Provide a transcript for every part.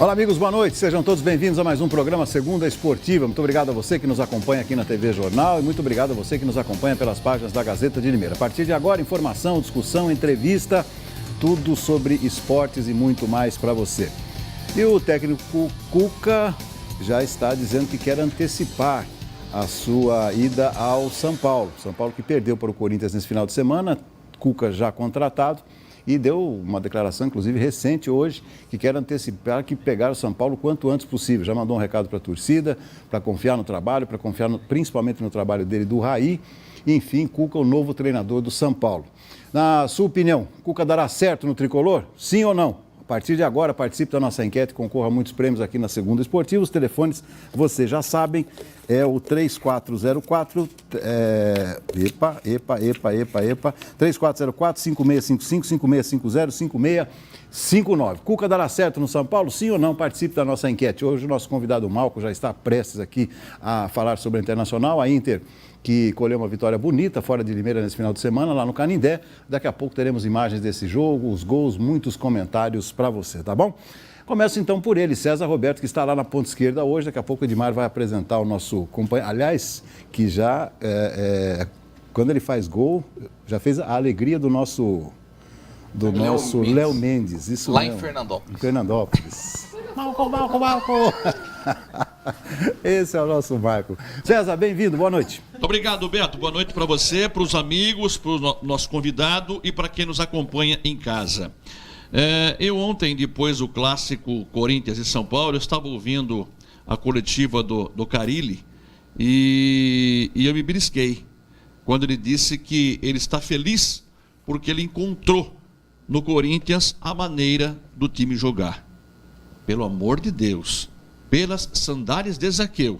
Olá, amigos, boa noite. Sejam todos bem-vindos a mais um programa Segunda Esportiva. Muito obrigado a você que nos acompanha aqui na TV Jornal e muito obrigado a você que nos acompanha pelas páginas da Gazeta de Limeira. A partir de agora, informação, discussão, entrevista, tudo sobre esportes e muito mais para você. E o técnico Cuca já está dizendo que quer antecipar a sua ida ao São Paulo. São Paulo que perdeu para o Corinthians nesse final de semana, Cuca já contratado. E deu uma declaração, inclusive, recente hoje, que quer antecipar que pegar o São Paulo quanto antes possível. Já mandou um recado para a torcida, para confiar no trabalho, para confiar principalmente no trabalho dele, do Raí. Enfim, Cuca, o novo treinador do São Paulo. Na sua opinião, Cuca dará certo no Tricolor? Sim ou não? A partir de agora, participe da nossa enquete, concorra a muitos prêmios aqui na Segunda Esportiva. Os telefones, vocês já sabem, é o 3404, 3404-5650-5659. Cuca dará certo no São Paulo? Sim ou não? Participe da nossa enquete. Hoje o nosso convidado Malco já está prestes aqui a falar sobre a Internacional, a Inter, que colheu uma vitória bonita fora de Limeira nesse final de semana, lá no Canindé. Daqui a pouco teremos imagens desse jogo, os gols, muitos comentários para você, tá bom? Começo então por ele, César Roberto, que está lá na ponta esquerda hoje. Daqui a pouco o Edmar vai apresentar o nosso companheiro. Aliás, que já, quando ele faz gol, já fez a alegria do nosso Léo Mendes. Isso lá mesmo. Em Fernandópolis. Em Fernandópolis. Malco. Esse é o nosso Marco. César, bem-vindo, boa noite. Obrigado, Beto. Boa noite para você, para os amigos, para o nosso convidado e para quem nos acompanha em casa. Eu ontem, depois do clássico Corinthians e São Paulo, eu estava ouvindo a coletiva do Carille e eu me belisquei quando ele disse que ele está feliz porque ele encontrou no Corinthians a maneira do time jogar. Pelo amor de Deus, pelas sandálias de Zaqueu,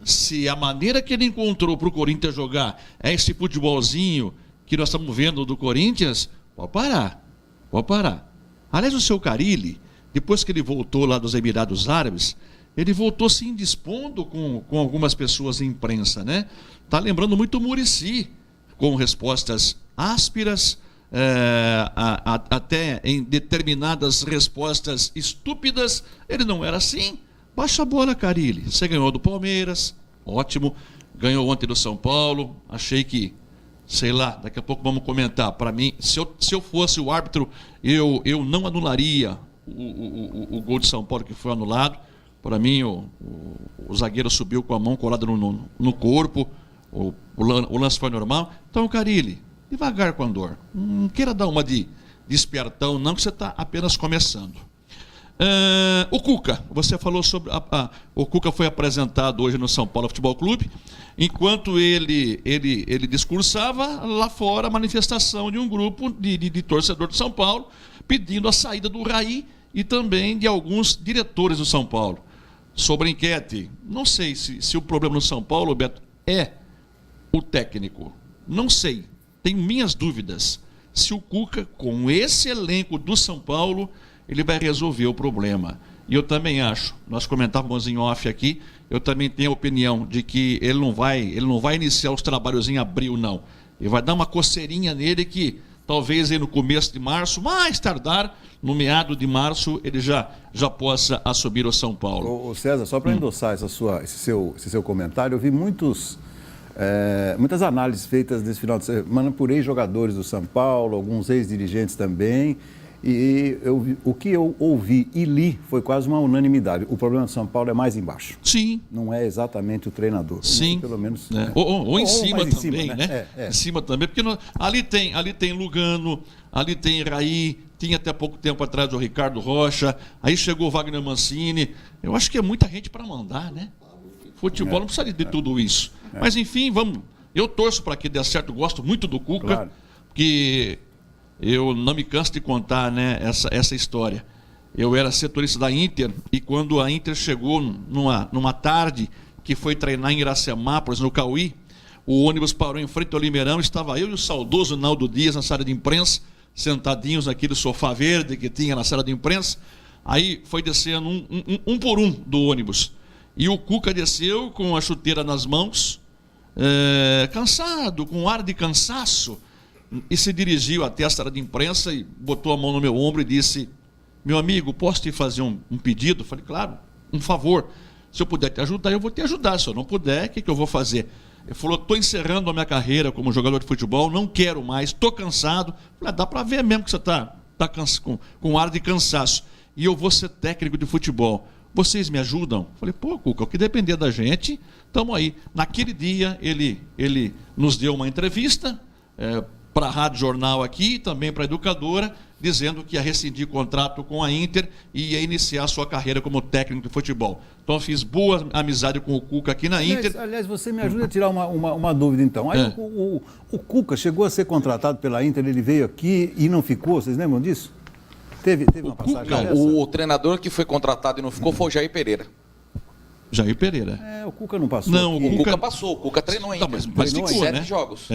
se a maneira que ele encontrou para o Corinthians jogar é esse futebolzinho que nós estamos vendo do Corinthians, pode parar. Aliás, o seu Carille, depois que ele voltou lá dos Emirados Árabes, ele voltou se indispondo com algumas pessoas da imprensa, né? Está lembrando muito o Muricy, com respostas ásperas, até em determinadas respostas estúpidas. Ele não era assim. Baixa a bola, Carille. Você ganhou do Palmeiras, ótimo. Ganhou ontem do São Paulo. Achei que, sei lá, daqui a pouco vamos comentar. Para mim, se eu fosse o árbitro, eu não anularia o gol de São Paulo que foi anulado. Para mim, o zagueiro subiu com a mão colada no corpo. O lance foi normal. Então, Carille, devagar com a dor. Não queira dar uma de espertão, não, que você está apenas começando. O Cuca, você falou sobre... o Cuca foi apresentado hoje no São Paulo Futebol Clube. Enquanto ele discursava, lá fora a manifestação de um grupo de torcedor de São Paulo pedindo a saída do Raí e também de alguns diretores do São Paulo. Sobre a enquete, não sei se o problema no São Paulo, Beto, é o técnico. Não sei. Tenho minhas dúvidas se o Cuca, com esse elenco do São Paulo, ele vai resolver o problema. E eu também acho, nós comentávamos em off aqui, eu também tenho a opinião de que ele não vai iniciar os trabalhos em abril, não. Ele vai dar uma coceirinha nele que talvez aí no começo de março, mais tardar, no meado de março, ele já possa assumir o São Paulo. Ô César, só para endossar esse seu comentário, eu vi muitas análises feitas nesse final de semana por ex-jogadores do São Paulo, alguns ex-dirigentes também, e o que eu ouvi e li foi quase uma unanimidade. O problema do São Paulo é mais embaixo. Sim. Não é exatamente o treinador. Sim. Pelo menos. É. Ou em cima também, né? Em cima também, porque ali tem Lugano, ali tem Raí, tinha até pouco tempo atrás o Ricardo Rocha, aí chegou o Wagner Mancini. Eu acho que é muita gente para mandar, né? Futebol não precisa de tudo isso. Mas enfim, vamos. Eu torço para que dê certo, gosto muito do Cuca, claro, porque eu não me canso de contar, né, essa história. Eu era setorista da Inter e quando a Inter chegou numa tarde que foi treinar em Iracemápolis, no Cauí, o ônibus parou em frente ao Limeirão, estava eu e o saudoso Naldo Dias na sala de imprensa, sentadinhos naquele sofá verde que tinha na sala de imprensa. Aí foi descendo um por um do ônibus. E o Cuca desceu com a chuteira nas mãos, cansado, com ar de cansaço, e se dirigiu até a sala de imprensa e botou a mão no meu ombro e disse: meu amigo, posso te fazer um pedido? Eu falei, claro, um favor. Se eu puder te ajudar, eu vou te ajudar. Se eu não puder, o que eu vou fazer? Ele falou, estou encerrando a minha carreira como jogador de futebol, não quero mais, estou cansado. Eu falei, dá para ver mesmo que você está com ar de cansaço. E eu vou ser técnico de futebol. Vocês me ajudam? Eu falei, pô, Cuca, o que depender da gente, estamos aí. Naquele dia, ele nos deu uma entrevista para a Rádio Jornal aqui, também para a Educadora, dizendo que ia rescindir contrato com a Inter e ia iniciar sua carreira como técnico de futebol. Então, eu fiz boa amizade com o Cuca aqui na Inter. Aliás, você me ajuda a tirar uma dúvida, então. Aí, o Cuca chegou a ser contratado pela Inter, ele veio aqui e não ficou, vocês lembram disso? Teve uma passagem dessa? O treinador que foi contratado e não ficou foi o Jair Pereira. Jair Pereira. O Cuca não passou. Não, aqui. O Cuca passou, o Cuca treinou ainda. Mas ficou, 7 jogos.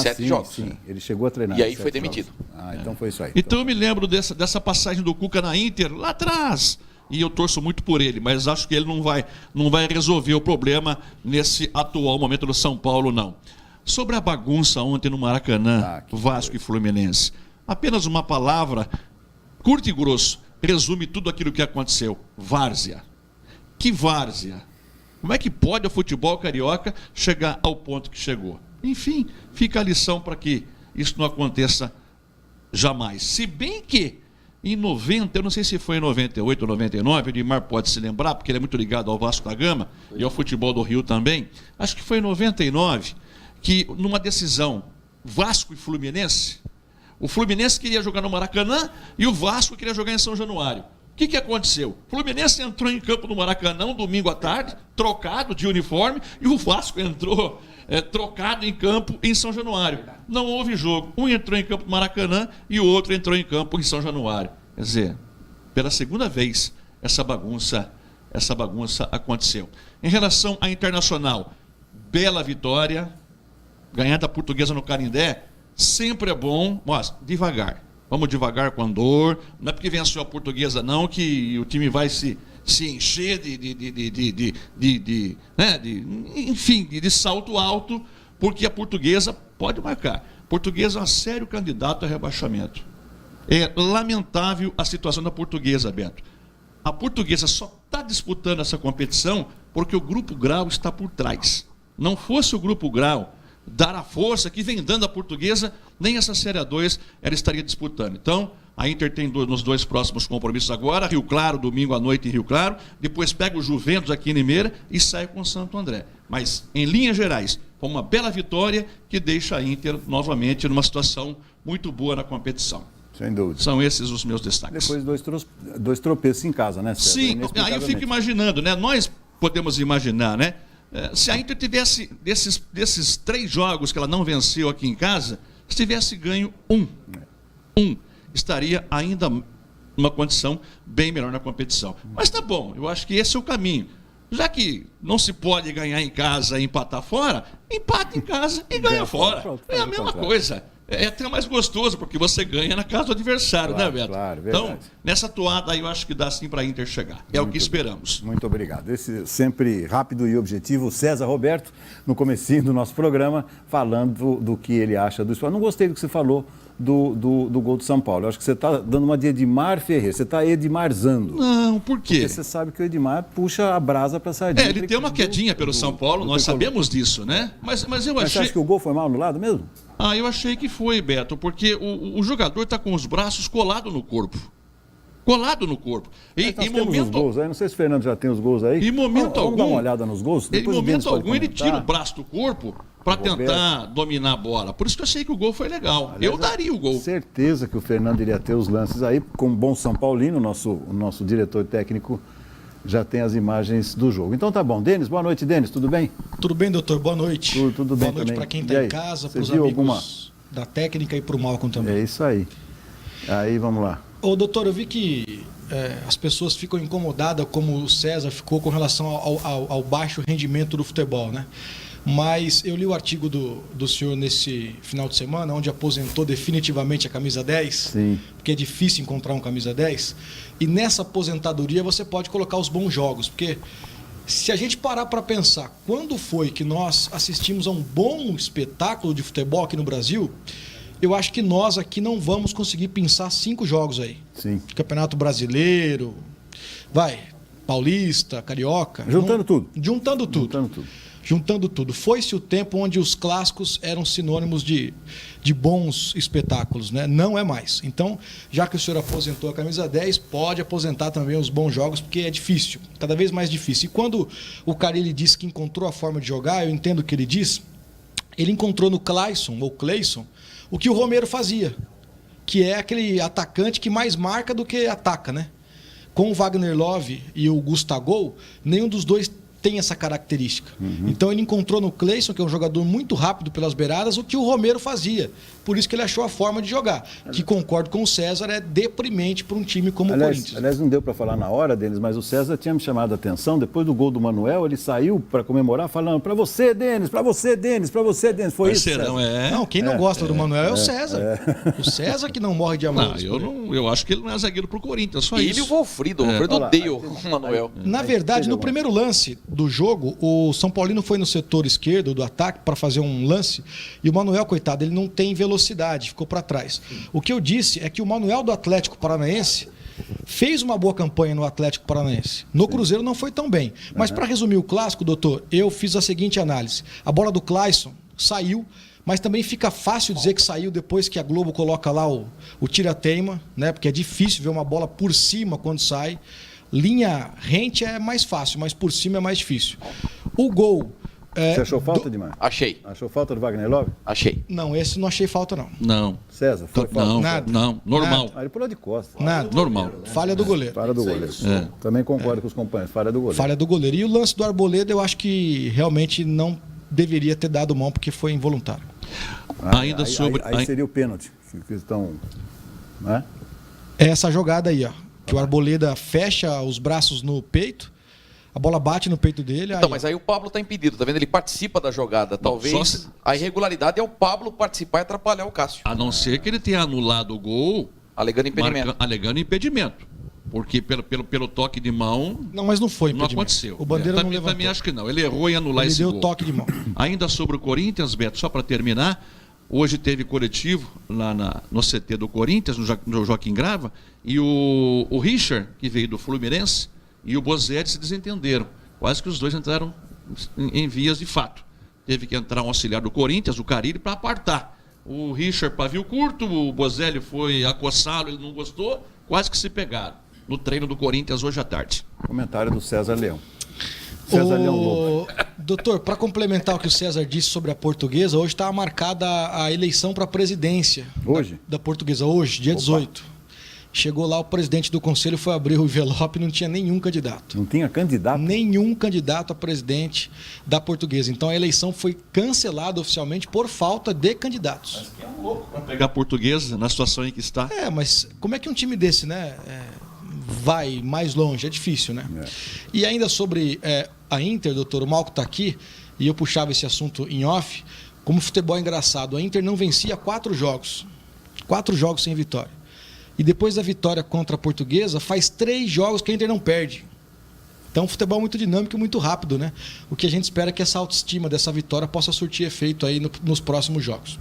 7 jogos. Sim. Ele chegou a treinar. E aí foi demitido. Então foi isso aí. Então eu me lembro dessa passagem do Cuca na Inter, lá atrás. E eu torço muito por ele, mas acho que ele não vai resolver o problema nesse atual momento do São Paulo, não. Sobre a bagunça ontem no Maracanã, Vasco e Fluminense. Apenas uma palavra, curto e grosso, resume tudo aquilo que aconteceu. Várzea. Que várzea. Como é que pode o futebol carioca chegar ao ponto que chegou? Enfim, fica a lição para que isso não aconteça jamais. Se bem que em 90, eu não sei se foi em 98 ou 99, o Edmar pode se lembrar, porque ele é muito ligado ao Vasco da Gama e ao futebol do Rio também. Acho que foi em 99 que, numa decisão Vasco e Fluminense, o Fluminense queria jogar no Maracanã e o Vasco queria jogar em São Januário. O que aconteceu? O Fluminense entrou em campo no Maracanã, domingo à tarde, trocado de uniforme, e o Vasco entrou trocado em campo em São Januário. Não houve jogo. Um entrou em campo no Maracanã e o outro entrou em campo em São Januário. Quer dizer, pela segunda vez, essa bagunça aconteceu. Em relação à Internacional, bela vitória, ganhar da Portuguesa no Canindé, sempre é bom, mas devagar. Vamos devagar com andor. Não é porque venceu a Portuguesa, não, que o time vai se encher de salto alto, porque a Portuguesa pode marcar. A Portuguesa é um sério candidato a rebaixamento. É lamentável a situação da Portuguesa, Beto. A Portuguesa só está disputando essa competição porque o Grupo Grau está por trás. Não fosse o Grupo Grau dar a força que vem dando a Portuguesa, nem essa Série A2 ela estaria disputando. Então, a Inter tem nos dois próximos compromissos agora, Rio Claro, domingo à noite em Rio Claro, depois pega o Juventus aqui em Limeira e sai com o Santo André. Mas, em linhas gerais, foi uma bela vitória que deixa a Inter novamente numa situação muito boa na competição. Sem dúvida. São esses os meus destaques. Depois dois tropeços em casa, né, César? Sim, aí eu fico imaginando, né? Nós podemos imaginar, né? Se a Inter tivesse, desses 3 jogos que ela não venceu aqui em casa, se tivesse ganho um, estaria ainda numa condição bem melhor na competição. Mas tá bom, eu acho que esse é o caminho. Já que não se pode ganhar em casa e empatar fora, empata em casa e ganha fora. É a mesma coisa. É até mais gostoso, porque você ganha na casa do adversário, claro, né, Beto? Claro, verdade. Então, nessa toada aí eu acho que dá sim para a Inter chegar. É o que esperamos. Muito obrigado. Esse sempre rápido e objetivo, César Roberto, no comecinho do nosso programa, falando do que ele acha do esporte. Não gostei do que você falou do gol do São Paulo. Eu acho que você está dando uma de Edmar Ferreira. Você está edmarzando. Não, por quê? Porque você sabe que o Edmar puxa a brasa para a sardinha. Ele tem uma quedinha pelo São Paulo, nós sabemos disso, né? Mas eu achei... Você acha que o gol foi mal anulado mesmo? Eu achei que foi, Beto, porque o jogador está com os braços colados no corpo. Colado no corpo. E em momento... os gols aí. Não sei se o Fernando já tem os gols aí. Em momento algum... Vamos dar uma olhada nos gols? Em momento algum ele tira o braço do corpo para tentar dominar a bola. Por isso que eu achei que o gol foi legal. Aliás, eu daria o gol. Certeza que o Fernando iria ter os lances aí. Com o bom São Paulino, o nosso diretor técnico já tem as imagens do jogo. Então tá bom. Denis, boa noite, Denis, tudo bem? Tudo bem, doutor? Boa noite. Tudo bem. Boa noite para quem está em casa, para os amigos da técnica e para o Malcolm também. É isso aí. Aí vamos lá. Ô, doutor, eu vi que as pessoas ficam incomodadas, como o César ficou, com relação ao baixo rendimento do futebol, né? Mas eu li o artigo do senhor nesse final de semana, onde aposentou definitivamente a camisa 10, Sim. Porque é difícil encontrar um camisa 10, e nessa aposentadoria você pode colocar os bons jogos, porque se a gente parar para pensar, quando foi que nós assistimos a um bom espetáculo de futebol aqui no Brasil, eu acho que nós aqui não vamos conseguir pensar 5 jogos aí. Sim. Campeonato Brasileiro, Paulista, Carioca. Juntando tudo. Juntando tudo. Foi-se o tempo onde os clássicos eram sinônimos de bons espetáculos, né? Não é mais. Então, já que o senhor aposentou a camisa 10, pode aposentar também os bons jogos, porque é difícil, cada vez mais difícil. E quando o Carille disse que encontrou a forma de jogar, eu entendo o que ele diz, ele encontrou no Clayson, ou Clayson, o que o Romero fazia, que é aquele atacante que mais marca do que ataca, né? Com o Wagner Love e o Gustavo, nenhum dos dois tem essa característica. Então ele encontrou no Clayson, que é um jogador muito rápido pelas beiradas, o que o Romero fazia. Por isso que ele achou a forma de jogar. Que, concordo com o César, é deprimente para um time como o Corinthians. Aliás, não deu para falar na hora deles, mas o César tinha me chamado a atenção. Depois do gol do Manuel, ele saiu para comemorar falando: para você, Denis, para você, Denis, para você, Denis. Foi isso, César? Não, quem não gosta do Manuel é o César. O César que não morre de amor. Eu acho que ele não é zagueiro pro Corinthians, só ele isso. E o Wolfrido. O Wolfrido odeia o Manuel. Na verdade, no primeiro lance do jogo, o São Paulino foi no setor esquerdo do ataque para fazer um lance e o Manuel, coitado, ele não tem velocidade, ficou para trás. O que eu disse é que o Manuel do Atlético Paranaense fez uma boa campanha no Atlético Paranaense. No Cruzeiro não foi tão bem. Mas para resumir o clássico, doutor, eu fiz a seguinte análise. A bola do Clayson saiu, mas também fica fácil dizer que saiu depois que a Globo coloca lá o tira-teima, né? Porque é difícil ver uma bola por cima quando sai. Linha rente é mais fácil, mas por cima é mais difícil. O gol... Você achou falta, Dimar? Achei. Achou falta do Wagner Love? Achei. Não, esse não achei falta, não. Não. César, foi falta? Não, Nada. não. Normal. Ele pulou de costas. Nada. Normal. Falha do goleiro. Falha do goleiro. Também concordo com os companheiros. Falha do goleiro. Falha do goleiro. E o lance do Arboleda, eu acho que realmente não deveria ter dado mão, porque foi involuntário. Ainda sobre... Aí seria o pênalti. Que estão... Né? É essa jogada aí, ó. Que o Arboleda fecha os braços no peito, a bola bate no peito dele. Então, mas aí o Pablo está impedido, tá vendo? Ele participa da jogada. Talvez a irregularidade é o Pablo participar e atrapalhar o Cássio. A não ser que ele tenha anulado o gol... Alegando impedimento. Alegando impedimento. Porque pelo toque de mão... Não, mas não foi impedimento. Não aconteceu. O Bandeira não levantou. Também acho que não. Ele errou em anular esse gol. Ele deu toque de mão. Ainda sobre o Corinthians, Beto, só para terminar... Hoje teve coletivo lá no CT do Corinthians, no Joaquim Grava, e o Richard, que veio do Fluminense, e o Bozelli se desentenderam. Quase que os dois entraram em vias de fato. Teve que entrar um auxiliar do Corinthians, o Carille, para apartar. O Richard pavio curto, o Bozelli foi acossá-lo, ele não gostou, quase que se pegaram. No treino do Corinthians hoje à tarde. Comentário do César Leão. César Leão Lobo. Doutor, para complementar o que o César disse sobre a Portuguesa, hoje está marcada a eleição para a presidência. Hoje? Da Portuguesa, hoje, dia 18. Chegou lá, o presidente do conselho foi abrir o envelope e não tinha nenhum candidato. Não tinha candidato? Nenhum candidato a presidente da Portuguesa. Então a eleição foi cancelada oficialmente por falta de candidatos. Acho que é um louco para pegar a Portuguesa na situação em que está. Mas como é que um time desse, né? Vai mais longe, é difícil, né? E ainda sobre a Inter, doutor, o Malco está aqui, e eu puxava esse assunto em off, como futebol é engraçado, a Inter não vencia 4 jogos. 4 jogos sem vitória. E depois da vitória contra a Portuguesa, faz 3 jogos que a Inter não perde. Então o futebol é muito dinâmico e muito rápido, né? O que a gente espera é que essa autoestima dessa vitória possa surtir efeito aí nos próximos jogos.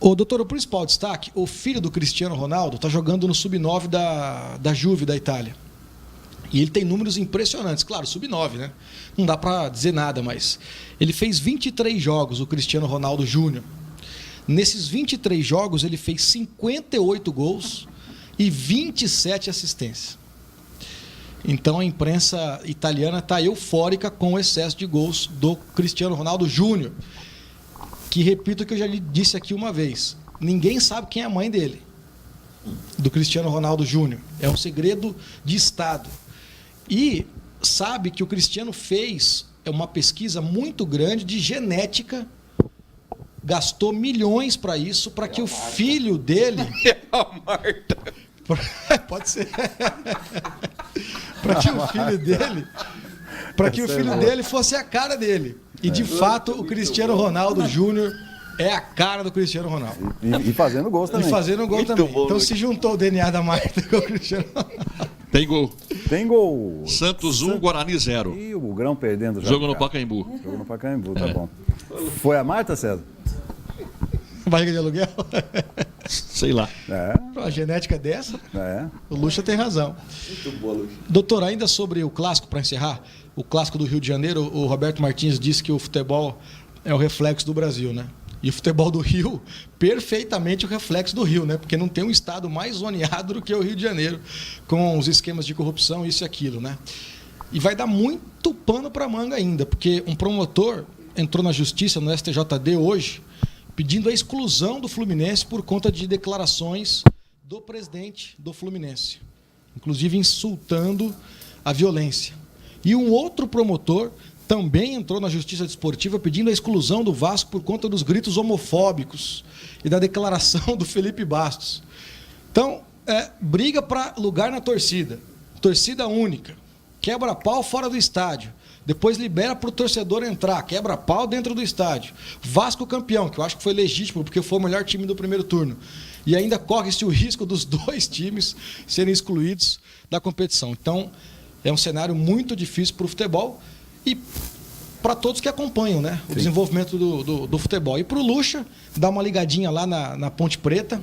Doutor, o principal destaque, o filho do Cristiano Ronaldo está jogando no Sub-9 da Juve, da Itália. E ele tem números impressionantes. Claro, Sub-9, né? Não dá para dizer nada, mas ele fez 23 jogos, o Cristiano Ronaldo Júnior. Nesses 23 jogos, ele fez 58 gols e 27 assistências. Então, a imprensa italiana está eufórica com o excesso de gols do Cristiano Ronaldo Júnior. Que repito o que eu já lhe disse aqui uma vez, ninguém sabe quem é a mãe dele, do Cristiano Ronaldo Júnior. É um segredo de Estado. E sabe que o Cristiano fez uma pesquisa muito grande de genética, gastou milhões para isso, para que o filho dele... É a Marta. Pode ser. Para que o filho dele... Para que o filho dele fosse a cara dele. E, de fato, o Cristiano Ronaldo Júnior é a cara do Cristiano Ronaldo. E fazendo gols também. E fazendo gol também. Bom, então, se juntou o DNA da Marta com o Cristiano Ronaldo. Tem gol. Tem gol. Santos 1, Guarani 0. E o Grão perdendo já. Jogo no Pacaembu. Jogo no Pacaembu, tá bom. Foi a Marta, César? Barriga de aluguel? Sei lá. A genética dessa, o Lucha tem razão. Muito boa, Lucha. Doutor, ainda sobre o clássico, para encerrar, o clássico do Rio de Janeiro, o Roberto Martins disse que o futebol é o reflexo do Brasil, né? E o futebol do Rio, perfeitamente o reflexo do Rio, né? Porque não tem um estado mais zoneado do que o Rio de Janeiro, com os esquemas de corrupção, isso e aquilo, né? E vai dar muito pano para manga ainda, porque um promotor entrou na justiça, no STJD hoje, pedindo a exclusão do Fluminense por conta de declarações do presidente do Fluminense, inclusive insultando a violência. E um outro promotor também entrou na Justiça Desportiva pedindo a exclusão do Vasco por conta dos gritos homofóbicos e da declaração do Felipe Bastos. Então, briga para lugar na torcida, torcida única, quebra-pau fora do estádio, depois libera para o torcedor entrar, quebra-pau dentro do estádio. Vasco campeão, que eu acho que foi legítimo, porque foi o melhor time do primeiro turno. E ainda corre-se o risco dos dois times serem excluídos da competição. Então, é um cenário muito difícil para o futebol e para todos que acompanham, né, o desenvolvimento do futebol. E para o Lucha, dá uma ligadinha lá na Ponte Preta,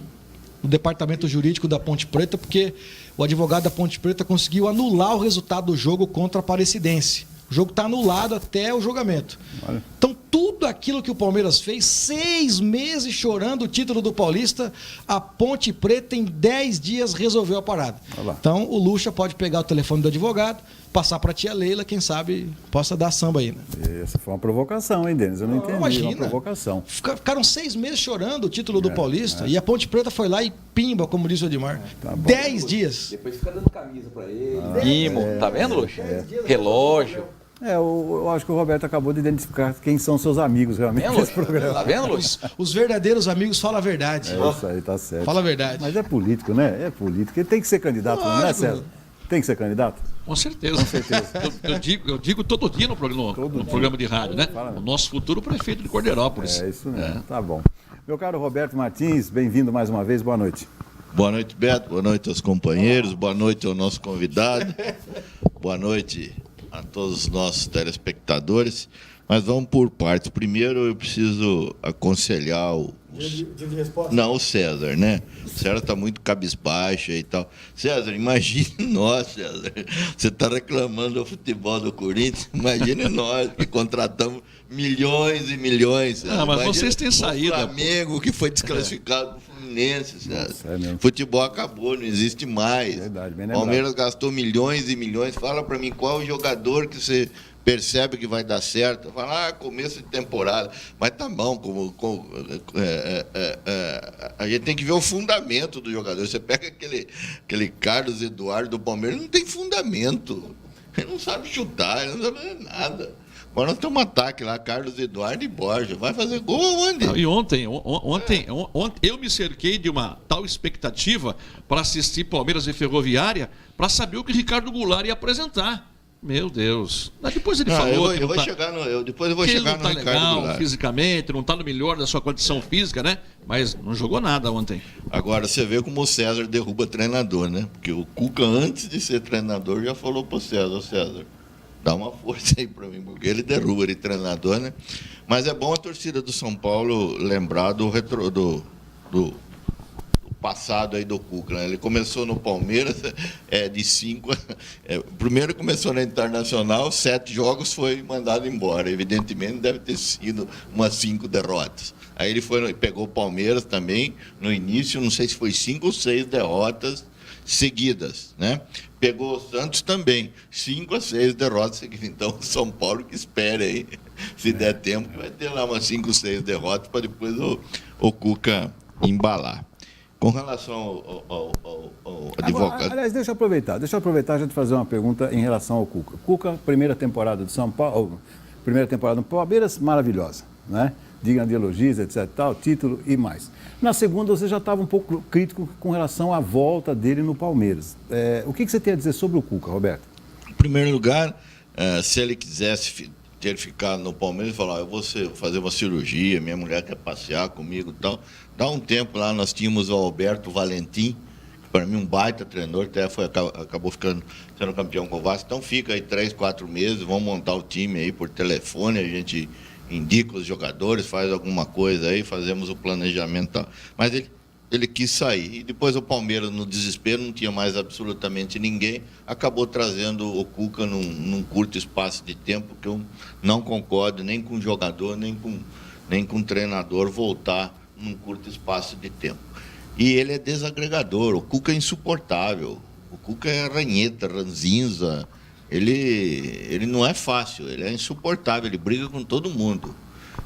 no departamento jurídico da Ponte Preta, porque o advogado da Ponte Preta conseguiu anular o resultado do jogo contra a Aparecidense. O jogo está anulado até o julgamento. Olha. Então, tudo aquilo que o Palmeiras fez, 6 meses chorando o título do Paulista, a Ponte Preta, em 10 dias, resolveu a parada. Então, o Lucha pode pegar o telefone do advogado, passar para a tia Leila, quem sabe possa dar samba aí. Né? Essa foi uma provocação, hein, Denis? Eu não entendi. Imagina. Uma provocação. Ficaram 6 meses chorando o título do Paulista e a Ponte Preta foi lá e pimba, como disse o Edmar. 10 dias. Depois fica dando camisa para ele. Mimo, tá vendo, Lucha? Relógio. Eu acho que o Roberto acabou de identificar quem são seus amigos realmente nesse programa. Tá vendo, Luiz? Os verdadeiros amigos falam a verdade. Isso aí, tá certo. Fala a verdade. Mas é político, né? É político. Ele tem que ser candidato, não é, César? Tem que ser candidato? Com certeza. Com certeza. Eu digo todo dia no programa de rádio, né? O nosso futuro prefeito de Cordeirópolis. É isso mesmo, tá bom. Meu caro Roberto Martins, bem-vindo mais uma vez, boa noite. Boa noite, Beto, boa noite aos companheiros, boa noite ao nosso convidado, boa noite a todos os nossos telespectadores, mas vamos por partes. Primeiro eu preciso aconselhar o César, né? O César está muito cabisbaixo e tal. César, imagine nós, César. Você está reclamando do futebol do Corinthians, imagine nós que contratamos milhões e milhões. César. Mas vocês têm saída. O Flamengo que foi desclassificado do Fluminense, César. Futebol acabou, não existe mais. Verdade, bem Palmeiras gastou milhões e milhões. Fala para mim qual o jogador que você percebe que vai dar certo. Fala, começo de temporada. Mas tá bom, a gente tem que ver o fundamento do jogador. Você pega aquele Carlos Eduardo do Palmeiras, não tem fundamento. Ele não sabe chutar, ele não sabe nada. Agora nós temos um ataque lá, Carlos Eduardo e Borja. Vai fazer gol onde? E ontem eu me cerquei de uma tal expectativa para assistir Palmeiras e Ferroviária para saber o que Ricardo Goulart ia apresentar. Meu Deus. Mas depois ele falou depois eu vou chegar no Ricardo legal Goulart. Fisicamente, não está no melhor da sua condição física, né? Mas não jogou nada ontem. Agora você vê como o César derruba treinador, né? Porque o Cuca, antes de ser treinador, já falou pro César, dá uma força aí para mim, porque ele derruba ele treinador, né? Mas é bom a torcida do São Paulo lembrar do passado aí do Cuca, né? Ele começou no Palmeiras, de 5... primeiro começou na Internacional, 7 jogos, foi mandado embora. Evidentemente deve ter sido umas 5 derrotas. Aí ele pegou o Palmeiras também, no início, não sei se foi 5 ou 6 derrotas seguidas, né? Pegou o Santos também, 5 a 6 derrotas seguidas. Então, o São Paulo que espere aí, se der tempo, vai ter lá umas 5 ou 6 derrotas para depois o Cuca embalar. Com relação ao advogado... Aliás, deixa eu aproveitar já de fazer uma pergunta em relação ao Cuca. Cuca, primeira temporada do São Paulo, primeira temporada do Palmeiras, maravilhosa, né? Digna de elogios, etc, tal, título e mais. Na segunda, você já estava um pouco crítico com relação à volta dele no Palmeiras. O que você tem a dizer sobre o Cuca, Roberto? Em primeiro lugar, se ele quisesse ter ficado no Palmeiras, falar, eu vou fazer uma cirurgia, minha mulher quer passear comigo e tal. Dá um tempo lá, nós tínhamos o Alberto Valentim, que para mim um baita treinador, até acabou sendo campeão com o Vasco. Então fica aí 3, 4 meses, vamos montar o time aí por telefone, a gente indica os jogadores, faz alguma coisa aí, fazemos o planejamento. Tal. Mas ele quis sair. E depois o Palmeiras, no desespero, não tinha mais absolutamente ninguém, acabou trazendo o Cuca num curto espaço de tempo, que eu não concordo nem com o jogador, nem com o treinador voltar num curto espaço de tempo. E ele é desagregador, o Cuca é insuportável, o Cuca é ranheta, ranzinza, ele não é fácil, ele é insuportável, ele briga com todo mundo,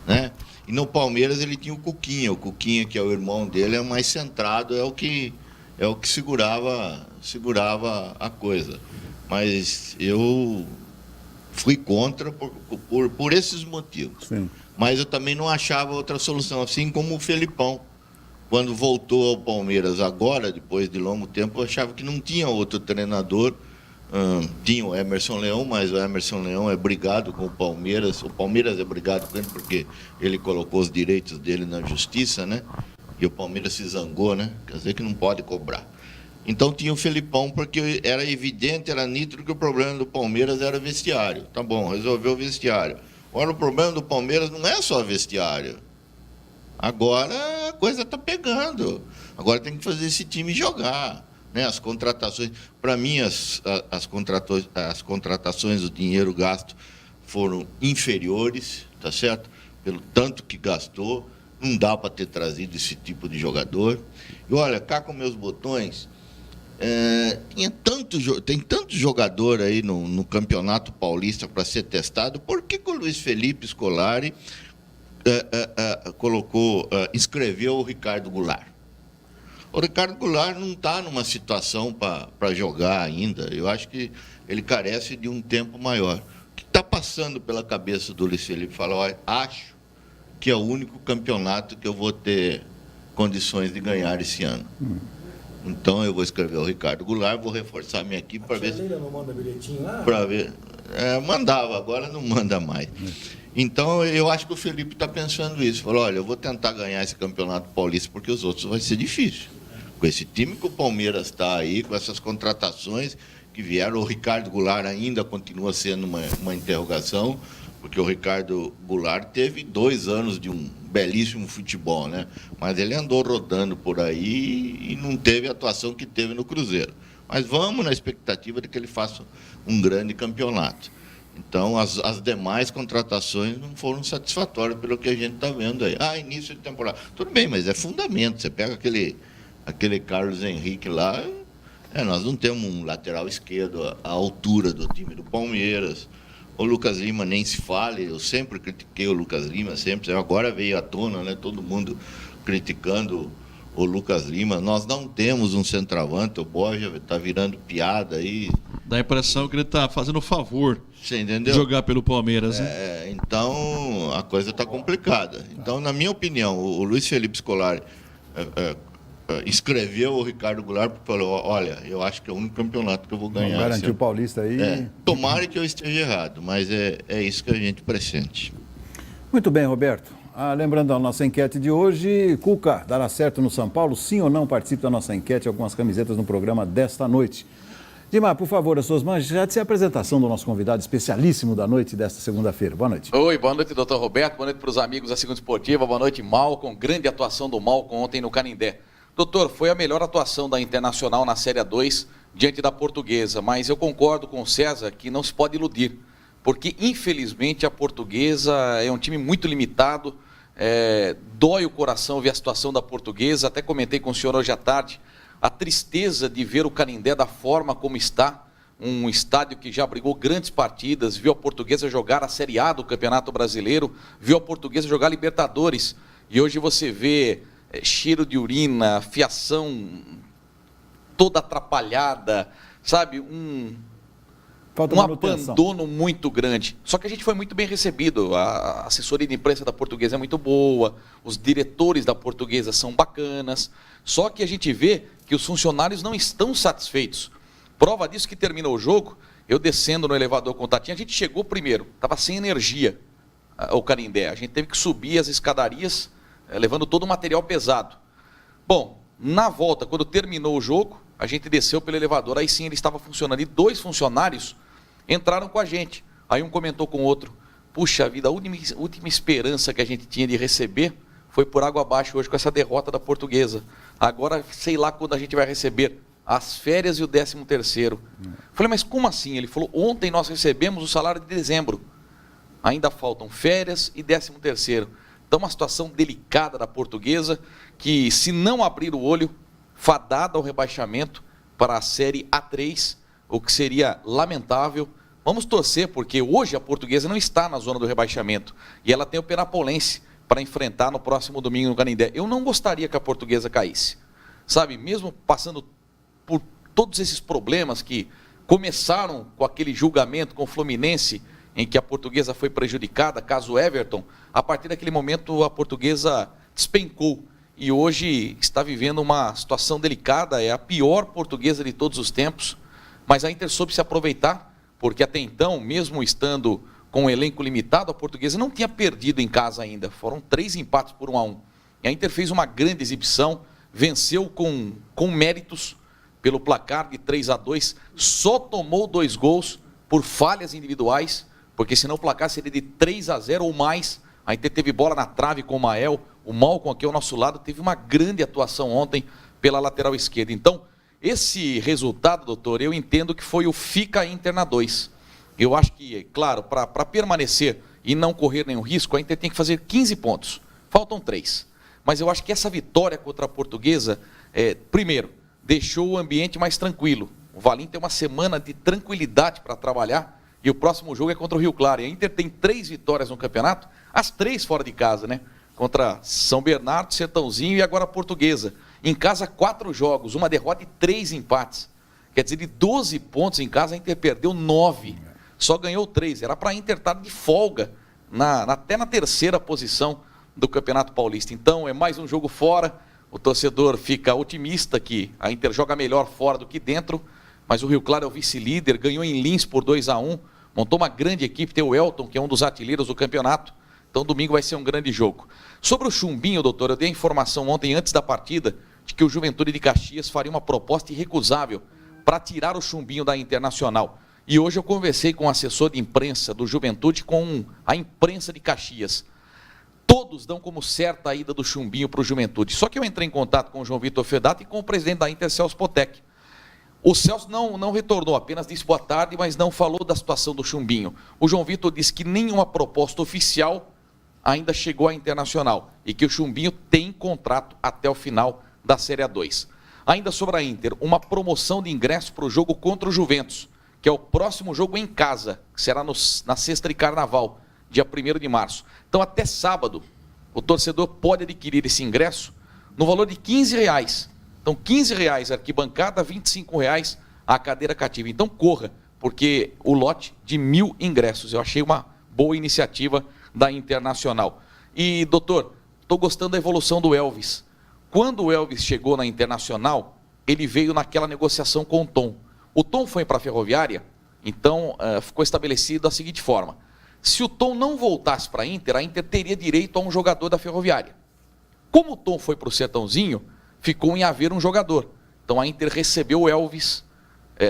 né? E no Palmeiras ele tinha o Cuquinha, que é o irmão dele, é mais centrado, é o que segurava a coisa. Mas eu fui contra por esses motivos. Sim. Mas eu também não achava outra solução, assim como o Felipão. Quando voltou ao Palmeiras agora, depois de longo tempo, eu achava que não tinha outro treinador. Tinha o Emerson Leão, mas o Emerson Leão é brigado com o Palmeiras é brigado com ele porque ele colocou os direitos dele na justiça, né? E o Palmeiras se zangou, né? Quer dizer que não pode cobrar. Então tinha o Felipão, porque era evidente, era nítido que o problema do Palmeiras era vestiário. Tá bom, resolveu o vestiário. Agora o problema do Palmeiras não é só vestiário. Agora a coisa está pegando. Agora tem que fazer esse time jogar. Né, as contratações, para mim, as contratações, o dinheiro gasto foram inferiores, tá certo? Pelo tanto que gastou, não dá para ter trazido esse tipo de jogador. E olha, cá com meus botões, tem tanto jogador aí no Campeonato Paulista para ser testado. Por que o Luiz Felipe Scolari inscreveu o Ricardo Goulart? O Ricardo Goulart não está numa situação para jogar ainda. Eu acho que ele carece de um tempo maior. O que está passando pela cabeça do Luiz Felipe? Fala, olha, acho que é o único campeonato que eu vou ter condições de ganhar esse ano. Então eu vou escrever o Ricardo Goulart, vou reforçar minha equipe para ver se... não manda bilhetinho lá? Para ver. Mandava, agora não manda mais. Então eu acho que o Felipe está pensando isso. Falou, olha, eu vou tentar ganhar esse campeonato paulista porque os outros vai ser difícil. Com esse time que o Palmeiras está aí, com essas contratações que vieram, o Ricardo Goulart ainda continua sendo uma interrogação, porque o Ricardo Goulart teve 2 anos de um belíssimo futebol, né? Mas ele andou rodando por aí e não teve a atuação que teve no Cruzeiro. Mas vamos na expectativa de que ele faça um grande campeonato. Então, as demais contratações não foram satisfatórias pelo que a gente está vendo aí. Início de temporada. Tudo bem, mas é fundamento. Você pega aquele Carlos Henrique lá, nós não temos um lateral esquerdo à altura do time do Palmeiras. O Lucas Lima nem se fale, eu sempre critiquei o Lucas Lima, sempre. Agora veio à tona, né, todo mundo criticando o Lucas Lima. Nós não temos um centroavante, o Borja está virando piada aí. Dá a impressão que ele está fazendo favor de jogar pelo Palmeiras. Então, a coisa está complicada. Então, na minha opinião, o Luiz Felipe Scolari escreveu o Ricardo Goulart porque falou, olha, eu acho que é o único campeonato que eu vou ganhar. Garantiu o Paulista aí. Tomara que eu esteja errado, mas é isso que a gente pressente. Muito bem, Roberto. Lembrando a nossa enquete de hoje, Cuca dará certo no São Paulo? Sim ou não? Participe da nossa enquete, algumas camisetas no programa desta noite. Dimar, por favor, as suas manchetes e a apresentação do nosso convidado especialíssimo da noite desta segunda-feira. Boa noite. Oi, boa noite, doutor Roberto. Boa noite para os amigos da Segunda Esportiva. Boa noite, Malcom. Grande atuação do Malcom ontem no Canindé. Doutor, foi a melhor atuação da Internacional na Série A2 diante da Portuguesa, mas eu concordo com o César que não se pode iludir, porque infelizmente a Portuguesa é um time muito limitado, dói o coração ver a situação da Portuguesa, até comentei com o senhor hoje à tarde, a tristeza de ver o Canindé da forma como está, um estádio que já abrigou grandes partidas, viu a Portuguesa jogar a Série A do Campeonato Brasileiro, viu a Portuguesa jogar Libertadores, e hoje você vê cheiro de urina, fiação toda atrapalhada, sabe? Um abandono muito grande. Só que a gente foi muito bem recebido, a assessoria de imprensa da Portuguesa é muito boa, os diretores da Portuguesa são bacanas, só que a gente vê que os funcionários não estão satisfeitos. Prova disso que terminou o jogo, eu descendo no elevador com o Tatinha, a gente chegou primeiro, estava sem energia o Canindé, a gente teve que subir as escadarias, levando todo o material pesado. Bom, na volta, quando terminou o jogo, a gente desceu pelo elevador, aí sim ele estava funcionando, e 2 funcionários entraram com a gente. Aí um comentou com o outro, puxa vida, a última esperança que a gente tinha de receber foi por água abaixo hoje com essa derrota da Portuguesa. Agora, sei lá quando a gente vai receber as férias e o 13º. Falei, mas como assim? Ele falou, ontem nós recebemos o salário de dezembro. Ainda faltam férias e 13º. Então, uma situação delicada da Portuguesa, que se não abrir o olho, fadada ao rebaixamento para a Série A3, o que seria lamentável. Vamos torcer, porque hoje a Portuguesa não está na zona do rebaixamento. E ela tem o Penapolense para enfrentar no próximo domingo no Canindé. Eu não gostaria que a Portuguesa caísse. Sabe, mesmo passando por todos esses problemas que começaram com aquele julgamento com o Fluminense, em que a Portuguesa foi prejudicada, caso Everton, a partir daquele momento a Portuguesa despencou. E hoje está vivendo uma situação delicada, é a pior Portuguesa de todos os tempos, mas a Inter soube se aproveitar, porque até então, mesmo estando com um elenco limitado, a Portuguesa não tinha perdido em casa ainda, foram 3 empates por 1-1. E a Inter fez uma grande exibição, venceu com méritos pelo placar de 3-2, só tomou 2 gols por falhas individuais, porque senão o placar seria de 3-0 ou mais. A Inter teve bola na trave com o Mael, o Malcom aqui ao nosso lado teve uma grande atuação ontem pela lateral esquerda. Então, esse resultado, doutor, eu entendo que foi o Fica Inter na 2. Eu acho que, claro, para permanecer e não correr nenhum risco, a Inter tem que fazer 15 pontos. Faltam 3. Mas eu acho que essa vitória contra a Portuguesa, primeiro, deixou o ambiente mais tranquilo. O Valim tem uma semana de tranquilidade para trabalhar e o próximo jogo é contra o Rio Claro. E a Inter tem 3 vitórias no campeonato, as 3 fora de casa, né? Contra São Bernardo, Sertãozinho e agora a Portuguesa. Em casa, 4 jogos, uma derrota e 3 empates. Quer dizer, de 12 pontos em casa, a Inter perdeu 9. Só ganhou 3. Era para a Inter estar de folga, até na 3ª posição do Campeonato Paulista. Então, é mais um jogo fora. O torcedor fica otimista que a Inter joga melhor fora do que dentro. Mas o Rio Claro é o vice-líder, ganhou em Lins por 2-1. Montou uma grande equipe, tem o Elton, que é um dos artilheiros do campeonato. Então, domingo vai ser um grande jogo. Sobre o Chumbinho, doutor, eu dei a informação ontem, antes da partida, de que o Juventude de Caxias faria uma proposta irrecusável para tirar o Chumbinho da Internacional. E hoje eu conversei com o assessor de imprensa do Juventude, com a imprensa de Caxias. Todos dão como certa a ida do Chumbinho para o Juventude. Só que eu entrei em contato com o João Vitor Fedato e com o presidente da Inter, Celso Potec. O Celso não retornou, apenas disse boa tarde, mas não falou da situação do Chumbinho. O João Vitor disse que nenhuma proposta oficial ainda chegou à Internacional e que o Chumbinho tem contrato até o final da Série A2. Ainda sobre a Inter, uma promoção de ingresso para o jogo contra o Juventus, que é o próximo jogo em casa, que será na sexta de Carnaval, dia 1º de março. Então, até sábado, o torcedor pode adquirir esse ingresso no valor de R$15. Então, R$15 a arquibancada, R$25 a cadeira cativa. Então, corra, porque o lote de 1.000 ingressos. Eu achei uma boa iniciativa da Internacional. E, doutor, estou gostando da evolução do Elvis. Quando o Elvis chegou na Internacional, ele veio naquela negociação com o Tom. O Tom foi para a Ferroviária, então ficou estabelecido da seguinte forma. Se o Tom não voltasse para a Inter teria direito a um jogador da Ferroviária. Como o Tom foi para o Sertãozinho, ficou em haver um jogador. Então a Inter recebeu o Elvis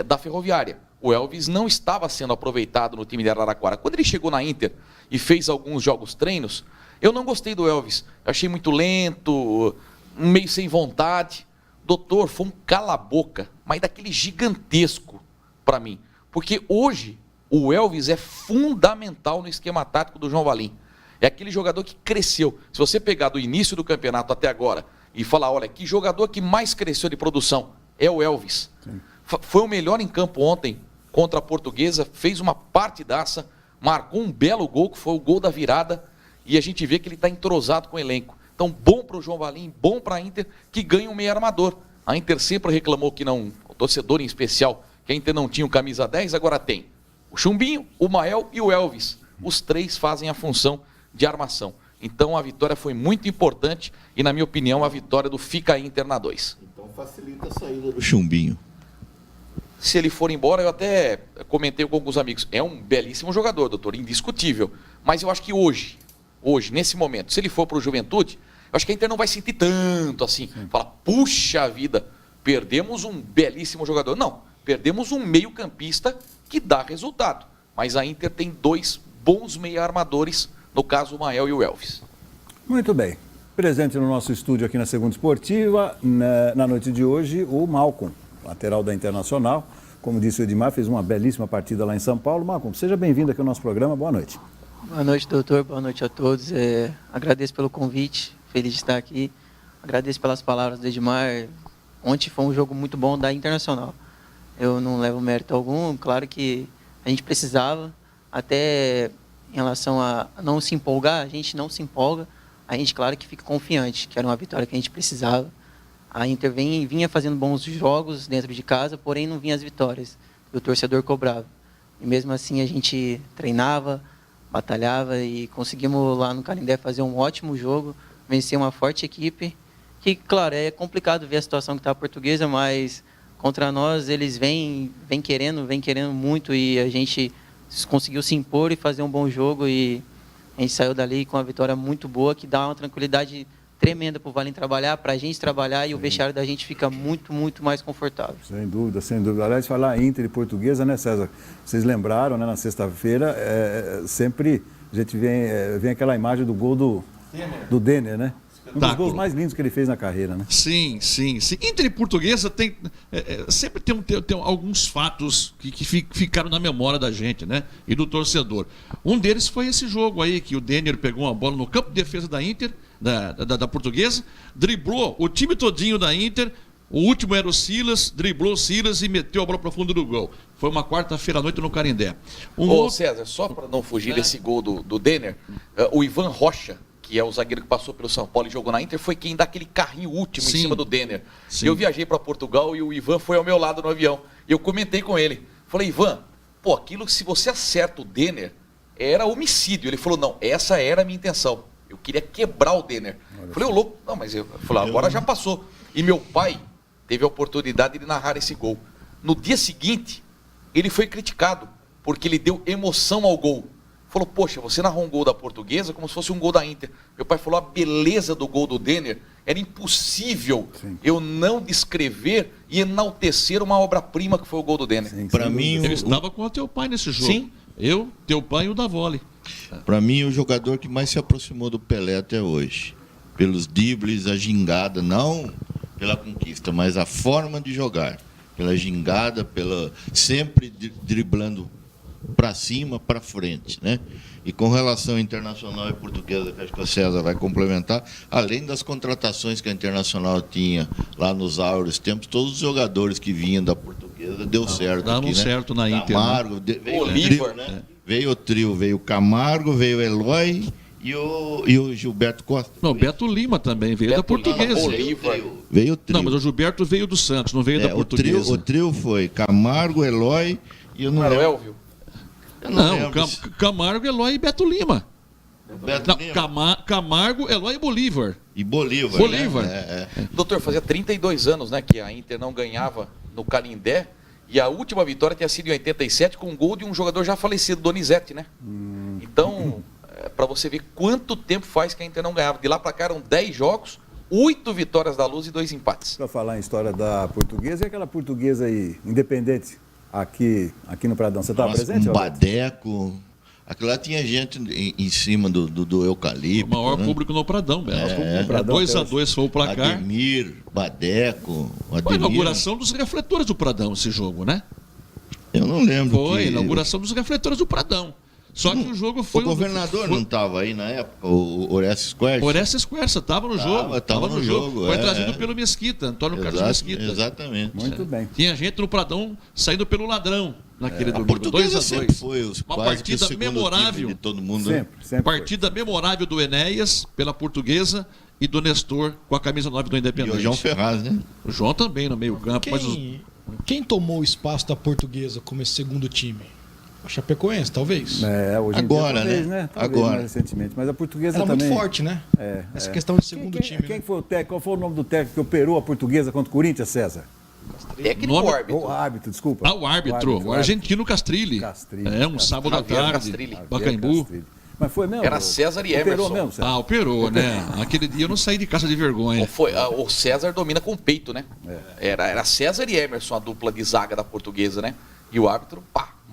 da Ferroviária. O Elvis não estava sendo aproveitado no time de Araraquara. Quando ele chegou na Inter e fez alguns jogos treinos, eu não gostei do Elvis. Eu achei muito lento, meio sem vontade. Doutor, foi um cala-boca, mas daquele gigantesco para mim. Porque hoje o Elvis é fundamental no esquema tático do João Valim. É aquele jogador que cresceu. Se você pegar do início do campeonato até agora e falar, olha, que jogador que mais cresceu de produção é o Elvis. Foi o melhor em campo ontem contra a Portuguesa, fez uma partidaça, marcou um belo gol, que foi o gol da virada, e a gente vê que ele está entrosado com o elenco. Então, bom para o João Valim, bom para a Inter, que ganha um meio armador. A Inter sempre reclamou que não, o torcedor em especial, que a Inter não tinha o camisa 10, agora tem. O Chumbinho, o Mael e o Elvis. Os 3 fazem a função de armação. Então, a vitória foi muito importante e, na minha opinião, a vitória do Fica Inter na 2. Então, facilita a saída do Chumbinho. Se ele for embora, eu até comentei com alguns amigos, é um belíssimo jogador, doutor, indiscutível. Mas eu acho que hoje, nesse momento, se ele for para o Juventude, eu acho que a Inter não vai sentir tanto assim. Fala, puxa vida, perdemos um belíssimo jogador. Não, perdemos um meio-campista que dá resultado. Mas a Inter tem 2 bons meia-armadores, no caso o Mael e o Elvis. Muito bem. Presente no nosso estúdio aqui na Segunda Esportiva, na noite de hoje, o Malcom, lateral da Internacional. Como disse o Edmar, fez uma belíssima partida lá em São Paulo. Malcom, seja bem-vindo aqui ao nosso programa. Boa noite. Boa noite, doutor. Boa noite a todos. Agradeço pelo convite. Feliz de estar aqui. Agradeço pelas palavras do Edmar. Ontem foi um jogo muito bom da Internacional. Eu não levo mérito algum. Claro que a gente precisava, até em relação a não se empolgar, a gente não se empolga. A gente, claro, que fica confiante, que era uma vitória que a gente precisava. A Inter vinha fazendo bons jogos dentro de casa, porém não vinha as vitórias. E o torcedor cobrava. E mesmo assim a gente treinava, batalhava e conseguimos lá no Canindé fazer um ótimo jogo, vencer uma forte equipe. Que, claro, é complicado ver a situação que está a Portuguesa, mas contra nós eles vêm querendo muito e a gente conseguiu se impor e fazer um bom jogo e a gente saiu dali com uma vitória muito boa que dá uma tranquilidade tremenda para o Valim trabalhar, para a gente trabalhar e o vestiário da gente fica muito, muito mais confortável. Sem dúvida, sem dúvida. Aliás, falar Inter e Portuguesa, né, César? Vocês lembraram, né, na sexta-feira, sempre a gente vem aquela imagem do gol do Denner, né? Um dos gols mais lindos que ele fez na carreira, né? Sim. Inter e Portuguesa sempre tem alguns fatos que ficaram na memória da gente, né? E do torcedor. Um deles foi esse jogo aí, que o Denner pegou uma bola no campo de defesa da Inter, da Portuguesa, driblou o time todinho da Inter, o último era o Silas, driblou o Silas e meteu a bola para o fundo do gol. Foi uma quarta-feira à noite no Canindé. César, só para não fugir desse gol do Denner, o Ivan Rocha, que é o zagueiro que passou pelo São Paulo e jogou na Inter, foi quem dá aquele carrinho último em cima do Denner. Sim. Eu viajei para Portugal e o Ivan foi ao meu lado no avião. E eu comentei com ele. Falei, Ivan, aquilo se você acerta o Denner, era homicídio. Ele falou, não, essa era a minha intenção. Eu queria quebrar o Denner. Falei, ô louco, não, mas eu falei, agora já passou. E meu pai teve a oportunidade de narrar esse gol. No dia seguinte, ele foi criticado, porque ele deu emoção ao gol. Falou, poxa, você narrou um gol da Portuguesa como se fosse um gol da Inter. Meu pai falou, a beleza do gol do Denner era impossível eu não descrever e enaltecer uma obra-prima que foi o gol do Denner. Para mim, ele estava com o teu pai nesse jogo. Sim. Eu, teu pai e o Davoli. Para mim, o jogador que mais se aproximou do Pelé até hoje. Pelos dribles, a gingada, não pela conquista, mas a forma de jogar. Pela gingada, sempre driblando para cima, para frente, né? E com relação à Internacional e Portuguesa, que acho que o César vai complementar, além das contratações que a Internacional tinha lá nos áureos tempos, todos os jogadores que vinham da Portuguesa deu certo. Davam aqui, né? certo na Inter. Camargo, né? veio Oliver, o trio, né? Veio o trio, veio o Camargo, veio o Eloy e o Gilberto Costa. Não, o Beto Lima também veio da Portuguesa. Veio o trio. Não, mas o Gilberto veio do Santos, não veio da Portuguesa. O trio foi Camargo, Eloy e eu não era o lembro. Elvio? Não, Camargo, Eloy e Beto Lima. Lima. Camargo, Eloy e Bolívar. E Bolívar. Né? Doutor, fazia 32 anos, né, que a Inter não ganhava no Canindé. E a última vitória tinha sido em 87 com um gol de um jogador já falecido, Donizete, né? Então, para você ver quanto tempo faz que a Inter não ganhava. De lá para cá eram 10 jogos, 8 vitórias da Luz e 2 empates. Para falar em história da Portuguesa, e aquela Portuguesa aí, independente, aqui no Pradão, você estava presente? Um Badeco. Aquilo lá tinha gente em cima do eucalipto. O maior público no Pradão, Belo. 2-2 foi o placar. Ademir, Badeco. Foi a inauguração dos refletores do Pradão esse jogo, né? Eu não lembro. Foi a inauguração dos refletores do Pradão. Só que o jogo foi... O governador não estava aí na época, o Orestes Quercia? Orestes Quercia estava no jogo. Estava no jogo. Foi trazido pelo Mesquita, Antônio Carlos Mesquita. Exatamente. Muito bem. Tinha gente no Pradão saindo pelo ladrão naquele domingo. 2-2. Foi uma partida memorável de todo mundo. Sempre partida memorável do Enéas pela Portuguesa e do Nestor com a camisa 9 do Independente. E o João Ferraz, né? O João também no meio campo. Quem tomou o espaço da Portuguesa como esse segundo time? A Chapecoense, talvez. Hoje agora, em dia, talvez, né? Talvez agora. Mais recentemente. Mas a Portuguesa era também... muito forte, né? Essa questão de segundo time. Quem foi o técnico? Qual foi o nome do técnico que operou a Portuguesa contra o Corinthians, César? Técnico ou árbitro? O árbitro, desculpa. O árbitro. O argentino Castrilli. Um sábado à tarde. Pacaembu. Mas foi mesmo? Era César e Emerson. Operou mesmo, César? Operou, né? Aquele dia eu não saí de casa de vergonha. O César domina com o peito, né? Era César e Emerson, a dupla de zaga da Portuguesa, né? E o árbitro,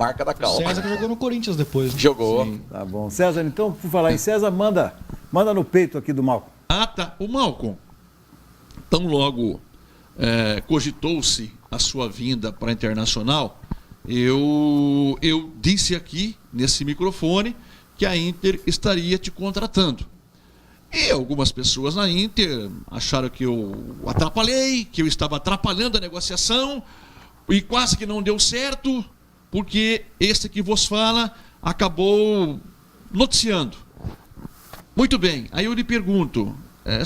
marca da calma. César que jogou no Corinthians depois. Né? Jogou. Sim. Tá bom. César, então, por falar em César, manda no peito aqui do Malcom. Ah, tá. O Malcom, tão logo cogitou-se a sua vinda para a Internacional, eu disse aqui, nesse microfone, que a Inter estaria te contratando. E algumas pessoas na Inter acharam que eu atrapalhei, que eu estava atrapalhando a negociação, e quase que não deu certo, porque esse que vos fala acabou noticiando. Muito bem, aí eu lhe pergunto,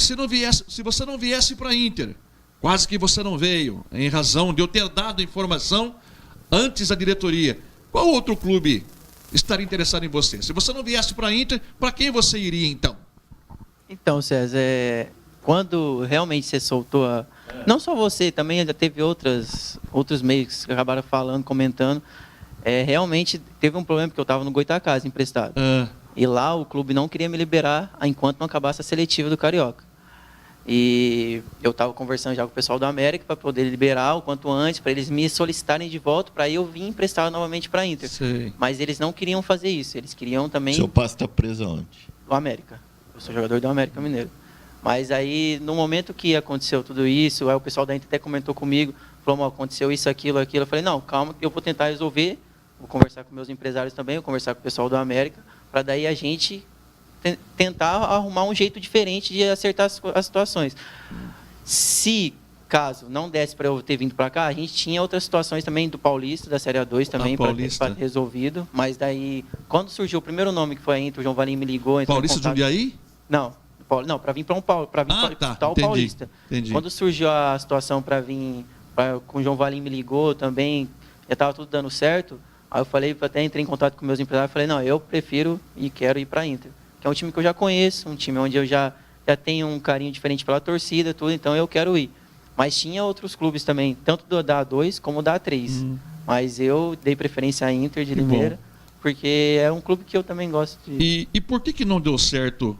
se você não viesse para a Inter, quase que você não veio, em razão de eu ter dado informação antes da diretoria, qual outro clube estaria interessado em você? Se você não viesse para a Inter, para quem você iria então? Então, César, quando realmente você soltou não só você, também já teve outros meios que acabaram falando, comentando. Realmente teve um problema, porque eu estava no Goitacazes emprestado. E lá o clube não queria me liberar enquanto não acabasse a seletiva do Carioca. E eu estava conversando já com o pessoal do América para poder liberar o quanto antes, para eles me solicitarem de volta, para eu vir emprestar novamente para a Inter. Sei. Mas eles não queriam fazer isso, eles queriam também... Seu pai está preso onde? Do América. Eu sou jogador do América Mineiro. Mas aí, no momento que aconteceu tudo isso, aí o pessoal da Inter até comentou comigo, falou, aconteceu isso, aquilo. Eu falei, não, calma, que eu vou tentar resolver. Vou conversar com meus empresários também, vou conversar com o pessoal do América, para daí a gente tentar arrumar um jeito diferente de acertar as situações. Se, caso não desse para eu ter vindo para cá, a gente tinha outras situações também do Paulista, da Série A2 também, para resolvido. Mas daí, quando surgiu o primeiro nome, que foi a Inter, o João Valim me ligou. Paulista de Jundiaí? Não, para vir para um Paulo, para vir para o Paulista. Entendi. Quando surgiu a situação para vir, com o João Valim me ligou também, já estava tudo dando certo. Aí eu falei, até entrei em contato com meus empresários, falei, não, eu prefiro e quero ir para a Inter, que é um time que eu já conheço, um time onde eu já tenho um carinho diferente pela torcida, tudo, então eu quero ir. Mas tinha outros clubes também, tanto da A2 como da A3. Mas eu dei preferência à Inter de Limeira, porque é um clube que eu também gosto de... E por que não deu certo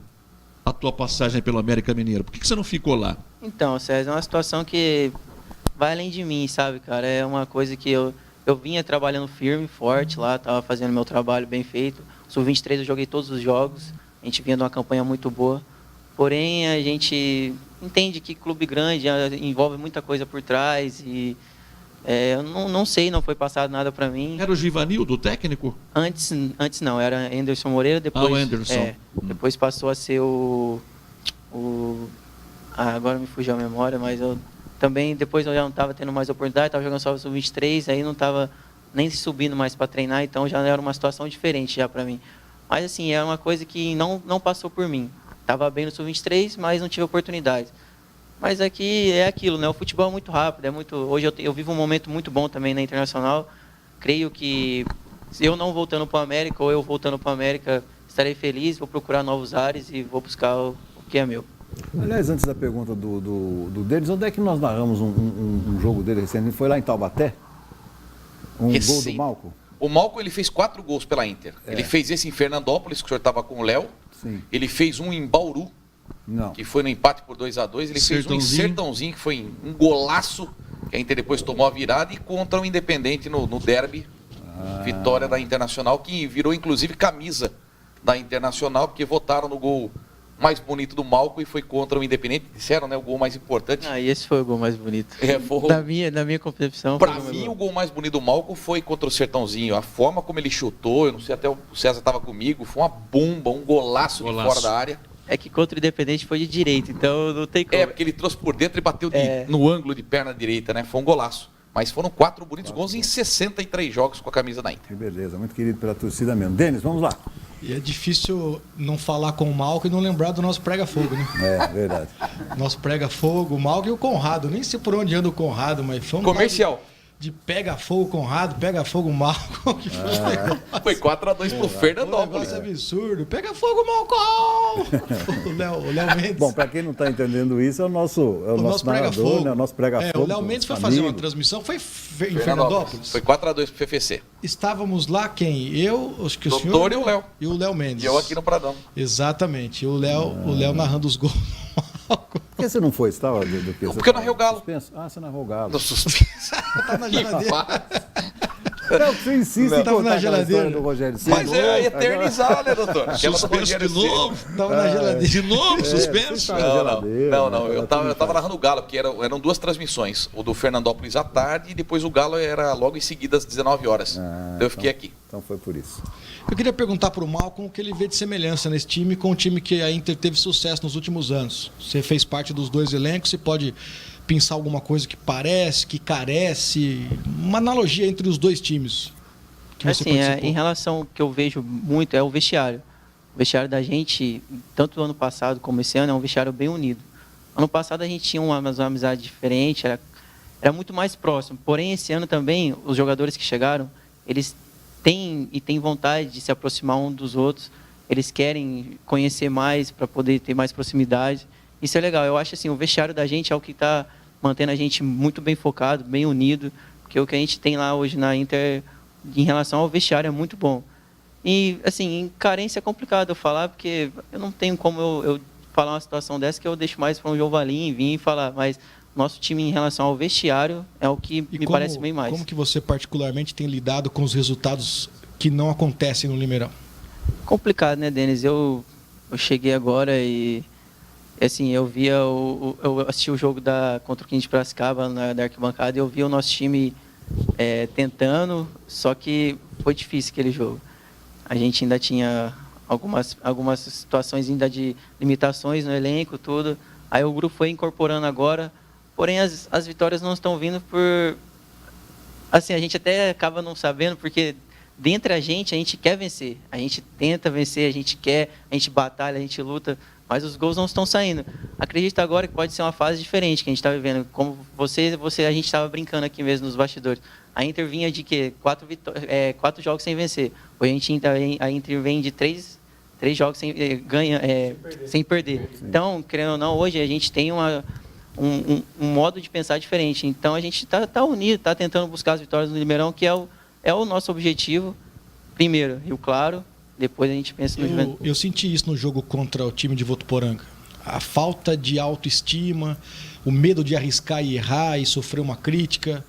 a tua passagem pelo América Mineiro? Por que você não ficou lá? Então, César, é uma situação que vai além de mim, sabe, cara? É uma coisa que eu vinha trabalhando firme, forte lá, estava fazendo meu trabalho bem feito. Sub-23 eu joguei todos os jogos, a gente vinha de uma campanha muito boa. Porém, a gente entende que clube grande envolve muita coisa por trás e eu não sei, não foi passado nada para mim. Era o Givanildo, o técnico? Antes não, era Anderson Moreira, depois... o Anderson. Depois passou a ser agora me fugiu a memória, mas eu também, depois eu já não estava tendo mais oportunidade, estava jogando só o Sub-23, aí não estava nem subindo mais para treinar, então já era uma situação diferente já para mim. Mas assim, é uma coisa que não passou por mim. Estava bem no Sub-23, mas não tive oportunidade. Mas aqui é aquilo, né? O futebol é muito rápido, hoje eu vivo um momento muito bom também na Internacional. Creio que se eu não voltando para o América ou eu voltando para o América, estarei feliz, vou procurar novos ares e vou buscar o que é meu. Aliás, antes da pergunta do Denis, onde é que nós narramos um jogo dele recentemente? Foi lá em Taubaté? Gol do Malcom? O Malcom, ele fez 4 gols pela Inter. Ele fez esse em Fernandópolis, que o senhor estava com o Léo. Sim. Ele fez um em Bauru, que foi no empate por 2-2. Ele fez um em Sertãozinho, que foi um golaço, que a Inter depois tomou a virada, e contra o Independente no derby. Vitória da Internacional, que virou inclusive camisa da Internacional, porque votaram no gol mais bonito do Malcom e foi contra o Independente. Disseram, né? O gol mais importante. E esse foi o gol mais bonito. Na minha concepção. Pra mim, o gol mais bonito do Malcom foi contra o Sertãozinho. A forma como ele chutou, eu não sei, até o César estava comigo, foi uma bomba, um golaço de fora da área. É que contra o Independente foi de direita, então não tem como. Porque ele trouxe por dentro e bateu no ângulo de perna direita, né? Foi um golaço. Mas foram 4 bonitos gols em 63 jogos com a camisa da Inter. Que beleza, muito querido pela torcida mesmo. Denis, vamos lá. E é difícil não falar com o Malcom e não lembrar do nosso prega-fogo, né? É, verdade. Nosso prega-fogo, o Malcom e o Conrado. Nem sei por onde anda o Conrado, mas foi um comercial. De pega-fogo Conrado, pega-fogo Malcom. Que foi 4-2 pro Fernandópolis. Um negócio absurdo. Pega-fogo Malcom! O Léo Mendes. Bom, para quem não está entendendo isso, é o nosso narrador, né? O nosso prega-fogo. O Léo Mendes foi fazer uma transmissão, foi em Fernandópolis. Foi 4-2 pro FFC. Estávamos lá quem? Eu, acho que o senhor... Doutor e o Léo. E o Léo Mendes. E eu aqui no Pradão. Exatamente. E o Léo narrando os gols. Por que você não foi? Você estava porque eu narrei o Galo. Suspenso? Você narrou o Galo. No suspenso. Tá na geladeira. Não, você insiste em Tava contar na aquela geladeira. história do Rogério Ceni. Mas é eternizar, né, doutor? Aquela do Suspenso Rogério de Ceni. novo. Tava na geladeira. De novo, suspenso. você tá na geladeira, Não. né? Eu tava narrando o Galo, porque eram duas transmissões. O do Fernandópolis à tarde e depois o Galo era logo em seguida às 19 horas. Então eu fiquei aqui. Então foi por isso. Eu queria perguntar para o Malcolm o que ele vê de semelhança nesse time com o time que a Inter teve sucesso nos últimos anos. Você fez parte dos dois elencos, você pode pensar alguma coisa que parece, que carece, uma analogia entre os dois times que você Assim, participou. em relação ao que eu vejo muito é o vestiário. O vestiário da gente, tanto do ano passado como esse ano, é um vestiário bem unido. Ano passado a gente tinha uma amizade diferente, era muito mais próximo. Porém, esse ano também, os jogadores que chegaram, eles têm vontade de se aproximar um dos outros. Eles querem conhecer mais para poder ter mais proximidade. Isso é legal. Eu acho assim, o vestiário da gente é o que está mantendo a gente muito bem focado, bem unido, porque o que a gente tem lá hoje na Inter em relação ao vestiário é muito bom. E assim, em carência é complicado eu falar, porque eu não tenho como eu falar uma situação dessa que eu deixo mais para um João Valim vir e falar, mas nosso time em relação ao vestiário é o que me parece bem mais. Como que você particularmente tem lidado com os resultados que não acontecem no Limeirão? Complicado, né, Denis? Eu cheguei agora e assim, eu assisti o jogo contra o 15 de Piracicaba da arquibancada e eu vi o nosso time tentando, só que foi difícil aquele jogo. A gente ainda tinha algumas situações ainda de limitações no elenco, tudo. Aí o grupo foi incorporando agora, porém as vitórias não estão vindo por... Assim, a gente até acaba não sabendo, porque dentro da gente a gente quer vencer. A gente tenta vencer, a gente batalha, a gente luta, mas os gols não estão saindo. Acredito agora que pode ser uma fase diferente que a gente está vivendo. Como a gente estava brincando aqui mesmo nos bastidores. A Inter vinha de quê? 4 jogos sem vencer. Hoje a Inter vem de 3 jogos sem perder. Então, querendo ou não, hoje a gente tem um modo de pensar diferente. Então, a gente está unido, está tentando buscar as vitórias no Limeirão, que é o nosso objetivo. Primeiro, Rio Claro, depois a gente pensa no Juventude. Eu senti isso no jogo contra o time de Votuporanga. A falta de autoestima, o medo de arriscar e errar e sofrer uma crítica,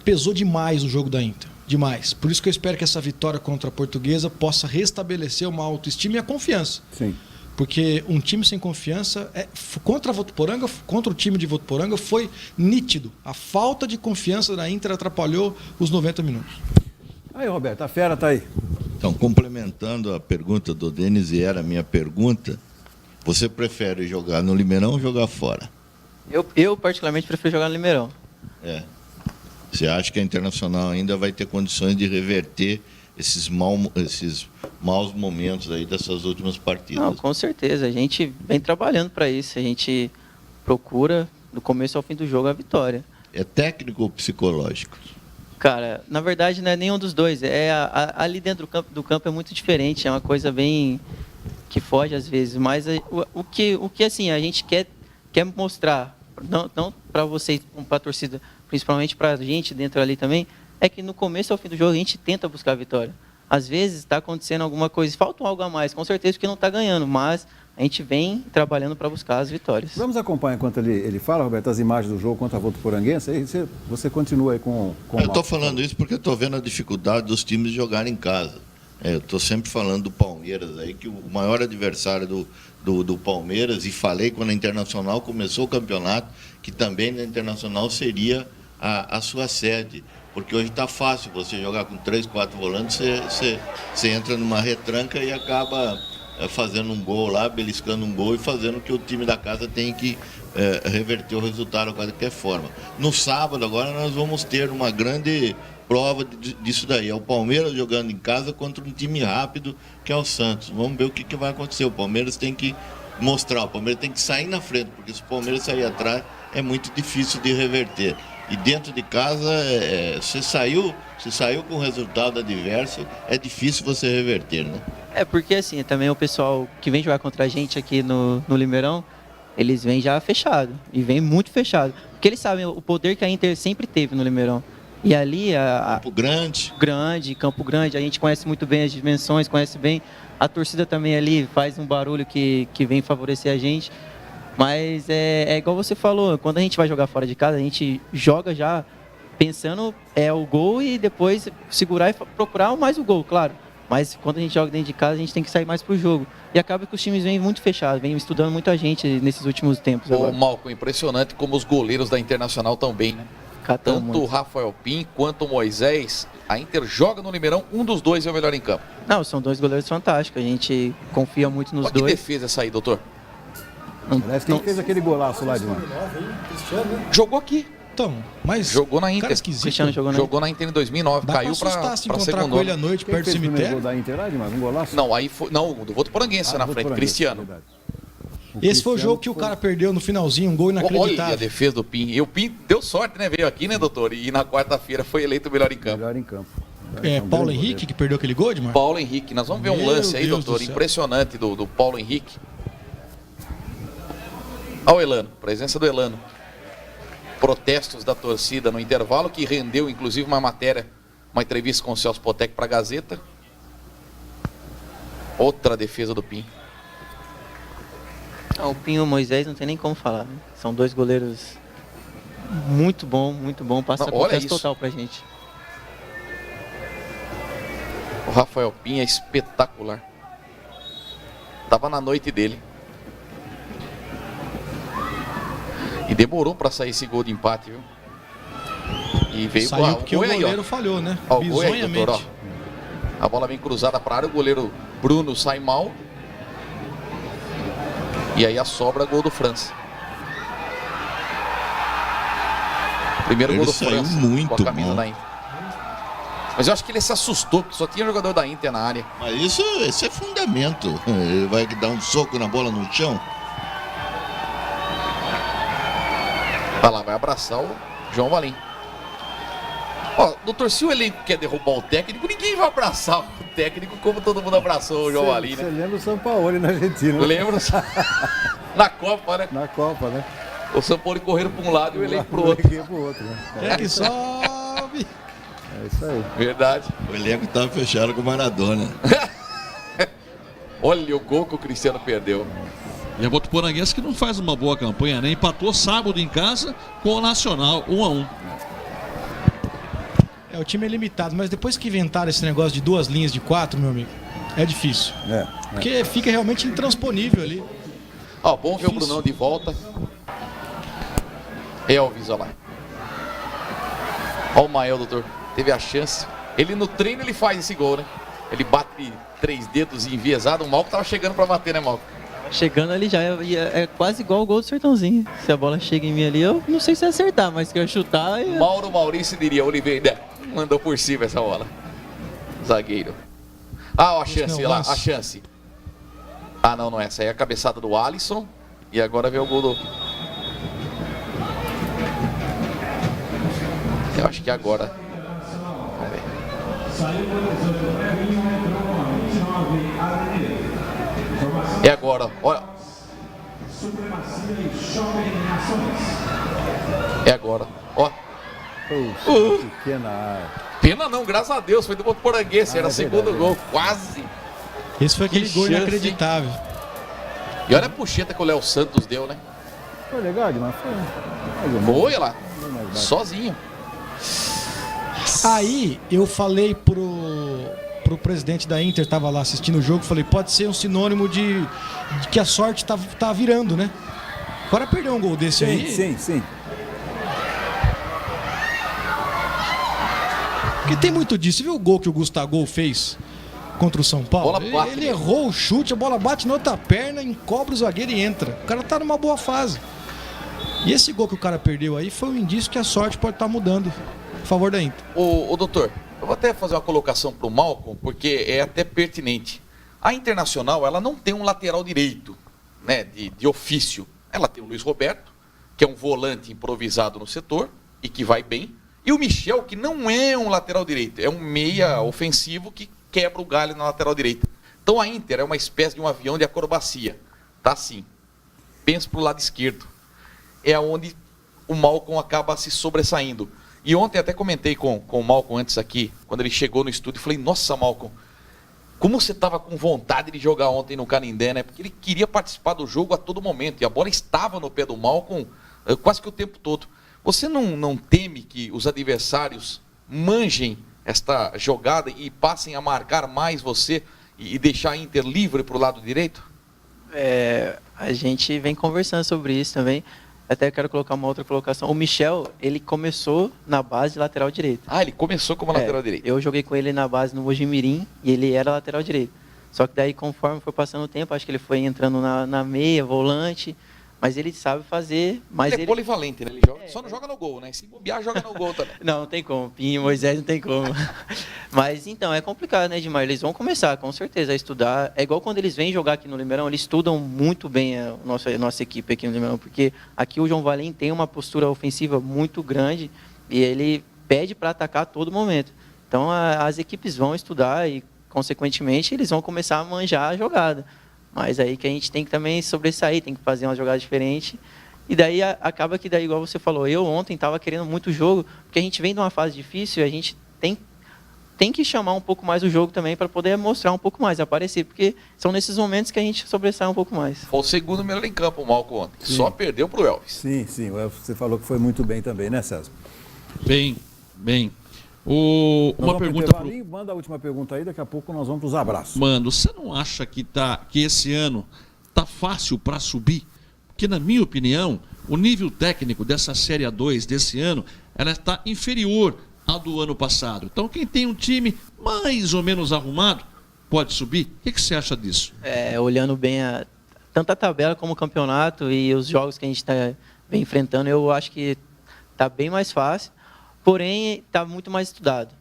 pesou demais o jogo da Inter. Demais. Por isso que eu espero que essa vitória contra a Portuguesa possa restabelecer uma autoestima e a confiança. Sim. Porque um time sem confiança, contra o time de Votuporanga, foi nítido. A falta de confiança da Inter atrapalhou os 90 minutos. Aí, Roberto, a fera tá aí. Então, complementando a pergunta do Denis, e era a minha pergunta, você prefere jogar no Limeirão ou jogar fora? Eu particularmente prefiro jogar no Limeirão. Você acha que a Internacional ainda vai ter condições de reverter esses maus momentos aí dessas últimas partidas? Não, com certeza. A gente vem trabalhando para isso. A gente procura, do começo ao fim do jogo, a vitória. É técnico ou psicológico? Cara, na verdade não é nenhum dos dois. Ali dentro do campo é muito diferente. É uma coisa bem que foge às vezes. Mas o que assim, a gente quer mostrar, não para vocês, para a torcida, principalmente para a gente dentro ali também, é que no começo ao fim do jogo a gente tenta buscar a vitória. Às vezes está acontecendo alguma coisa, falta algo a mais, com certeza, porque não está ganhando, mas a gente vem trabalhando para buscar as vitórias. Vamos acompanhar enquanto ele fala, Roberto, as imagens do jogo contra a Votuporanguense. Aí você continua aí com eu estou falando isso porque eu estou vendo a dificuldade dos times de jogarem em casa. Eu estou sempre falando do Palmeiras aí, que o maior adversário do Palmeiras, e falei quando a Internacional começou o campeonato, que também na Internacional seria a sua sede. Porque hoje está fácil você jogar com 3, 4 volantes, você entra numa retranca e acaba fazendo um gol lá, beliscando um gol e fazendo que o time da casa tem que reverter o resultado de qualquer forma. No sábado agora nós vamos ter uma grande prova disso daí. É o Palmeiras jogando em casa contra um time rápido que é o Santos. Vamos ver o que vai acontecer. O Palmeiras tem que mostrar, o Palmeiras tem que sair na frente, porque se o Palmeiras sair atrás é muito difícil de reverter. E dentro de casa, se saiu com o resultado adverso, é difícil você reverter, né? Porque assim, também o pessoal que vem jogar contra a gente aqui no Limeirão, eles vêm já fechado, e vêm muito fechado. Porque eles sabem o poder que a Inter sempre teve no Limeirão. E ali, Campo Grande, a gente conhece muito bem as dimensões, conhece bem. A torcida também ali faz um barulho que vem favorecer a gente. Mas é igual você falou, quando a gente vai jogar fora de casa, a gente joga já pensando o gol e depois segurar e procurar mais o gol, claro. Mas quando a gente joga dentro de casa, a gente tem que sair mais pro jogo. E acaba que os times vêm muito fechados, vêm estudando muito a gente nesses últimos tempos. Ô, Agora. Malcom, impressionante como os goleiros da Internacional estão bem, né? Catando Tanto o muito. Rafael Pim quanto o Moisés, a Inter joga no Limeirão, um dos dois é o melhor em campo. Não, são dois goleiros fantásticos, a gente confia muito nos Olha que dois. defesa essa aí, doutor. Aliás, quem fez aquele golaço lá de mano? Jogou aqui, Então, mas... jogou na Inter. Cara esquisito. Cristiano jogou na Jogou na Inter em 2009, Dá caiu pra assustar se pra encontrar segunda. com ele à noite, Quem perto do fez o primeiro gol cemitério. da Inter lá de mano? Um golaço? Não, aí foi. Não, o do Votuporanguense na frente, Votuporanguense, Cristiano. verdade. Esse foi o Cristiano jogo que o cara perdeu no finalzinho, um gol Olha a inacreditável. defesa do Pim. E o Pim deu sorte, né? Veio aqui, né, doutor? E na quarta-feira foi eleito o melhor em campo. Melhor em campo. Paulo Henrique, que perdeu aquele gol, Edmar? Paulo Henrique. Nós vamos ver um Meu lance aí, Deus doutor, do céu. impressionante do Paulo Henrique. Olha o Elano, presença do Elano. Protestos da torcida no intervalo, que rendeu inclusive uma matéria, uma entrevista com o Celso Potec para a Gazeta. Outra defesa do Pim. O Pinho e o Moisés não tem nem como falar, né? São dois goleiros muito bom, passa Não, olha confiança isso. total pra gente. O Rafael Pim é espetacular. Tava na noite dele. E demorou para sair esse gol de empate, viu? E veio Saiu porque o gol aí, ó. goleiro falhou, né? Ó, o gol aí, Bizonhamente. doutor, ó. A bola vem cruzada para a área, o goleiro Bruno sai mal. E aí a sobra, gol do França. Primeiro Ele gol do saiu França muito com a camisa mal. da Inter. Mas eu acho que ele se assustou, porque só tinha jogador da Inter na área. Mas esse é fundamento. Ele vai dar um soco na bola no chão. Vai lá, vai abraçar o João Valim. Ó, doutor, se o elenco quer derrubar o técnico, ninguém vai abraçar o técnico como todo mundo abraçou o João Valim, Você né? lembra o São Paulo na Argentina? né? Lembra? Na Copa, né? Na Copa, né? O São Paulo correram para um lado e o elenco para o outro. Pro outro, né? É que sobe. É isso aí. Verdade. O elenco estava fechado com o Maradona. Olha o gol que o Cristiano perdeu. E a Votuporanguense que não faz uma boa campanha, né? Empatou sábado em casa com o Nacional, 1-1. O time é limitado, mas depois que inventaram esse negócio de 2 linhas de 4, meu amigo, é difícil. Porque fica realmente intransponível ali. Ó, bom ver o Difícil. Brunão de volta. Elvis, olha lá. Ó o Mael, doutor. Teve a chance. Ele no treino ele faz esse gol, né? Ele bate 3 dedos enviesado. O Malco tava chegando pra bater, né, Malco? Chegando ali já é quase igual o gol do Sertãozinho. Se a bola chega em mim ali, eu não sei se acertar, mas que eu chutar... Mauro Maurício diria, Oliveira, mandou por cima essa bola. Zagueiro. Ah, ó, a chance, olha lá, a chance. Ah, não, não é. Essa aí é a cabeçada do Alisson. E agora vem o gol do... Eu acho que agora... Vamos ver. É agora, olha. É agora, ó. Puxa, pequena área. Pena não, graças a Deus, foi do Votuporanguense, era é o segundo verdade, gol, quase. Esse foi aquele Que gol chance, inacreditável. E olha a puxeta que o Léo Santos deu, né? Foi legal, mas foi. Mais ou menos. Foi lá, Foi mais baixo. sozinho. Aí eu falei pro presidente da Inter, tava lá assistindo o jogo, falei, pode ser um sinônimo de que a sorte tá virando, né? Agora perder um gol desse aí. Sim. Porque tem muito disso. Você viu o gol que o Gustavo fez contra o São Paulo? Bola bate. Ele errou o chute, a bola bate na outra perna, encobre o zagueiro e entra. O cara tá numa boa fase. E esse gol que o cara perdeu aí foi um indício que a sorte pode estar mudando a favor da Inter. Ô doutor, eu vou até fazer uma colocação pro Malcom, porque é até pertinente. A Internacional, ela não tem um lateral direito, né, de ofício. Ela tem o Luiz Roberto, que é um volante improvisado no setor e que vai bem. E o Michel, que não é um lateral direito, é um meia ofensivo que quebra o galho na lateral direita. Então a Inter é uma espécie de um avião de acrobacia. Tá assim. Pensa pro lado esquerdo. É onde o Malcom acaba se sobressaindo. E ontem até comentei com o Malcom antes aqui, quando ele chegou no estúdio, falei, nossa, Malcom, como você estava com vontade de jogar ontem no Canindé, né? Porque ele queria participar do jogo a todo momento. E a bola estava no pé do Malcom quase que o tempo todo. Você não teme que os adversários manjem esta jogada e passem a marcar mais você e deixar a Inter livre para o lado direito? A gente vem conversando sobre isso também. Até quero colocar uma outra colocação. O Michel, ele começou na base de lateral direito. Ah, ele começou como lateral direito. Eu joguei com ele na base no Mojimirim e ele era lateral direito. Só que daí, conforme foi passando o tempo, acho que ele foi entrando na meia, volante, mas ele sabe fazer. Mas ele é polivalente, né? Ele joga, só não joga no gol, né? Se bobear, joga no gol também. Não tem como. Pinho, Moisés, não tem como. Mas então, é complicado, né, Edmar? Eles vão começar, com certeza, a estudar. É igual quando eles vêm jogar aqui no Limeirão, eles estudam muito bem a nossa equipe aqui no Limeirão, porque aqui o João Valim tem uma postura ofensiva muito grande e ele pede para atacar a todo momento. Então, as equipes vão estudar e, consequentemente, eles vão começar a manjar a jogada. Mas aí que a gente tem que também sobressair, tem que fazer uma jogada diferente. E daí acaba que, daí, igual você falou, eu ontem estava querendo muito o jogo, porque a gente vem de uma fase difícil e a gente tem que chamar um pouco mais o jogo também para poder mostrar um pouco mais, aparecer, porque são nesses momentos que a gente sobressai um pouco mais. Foi o segundo melhor em campo, o Malco ontem. Sim. Só perdeu para o Elvis. Sim, o Elvis, você falou que foi muito bem também, né, César? Bem. Uma pergunta manda a última pergunta aí, daqui a pouco nós vamos para os abraços. Mano, você não acha que esse ano tá fácil para subir? Porque, na minha opinião, o nível técnico dessa Série A2 desse ano, ela está inferior ao do ano passado. Então, quem tem um time mais ou menos arrumado pode subir. O que você acha disso? Olhando bem tanto a tabela como o campeonato e os jogos que a gente vem enfrentando, eu acho que está bem mais fácil. Porém, está muito mais estudado.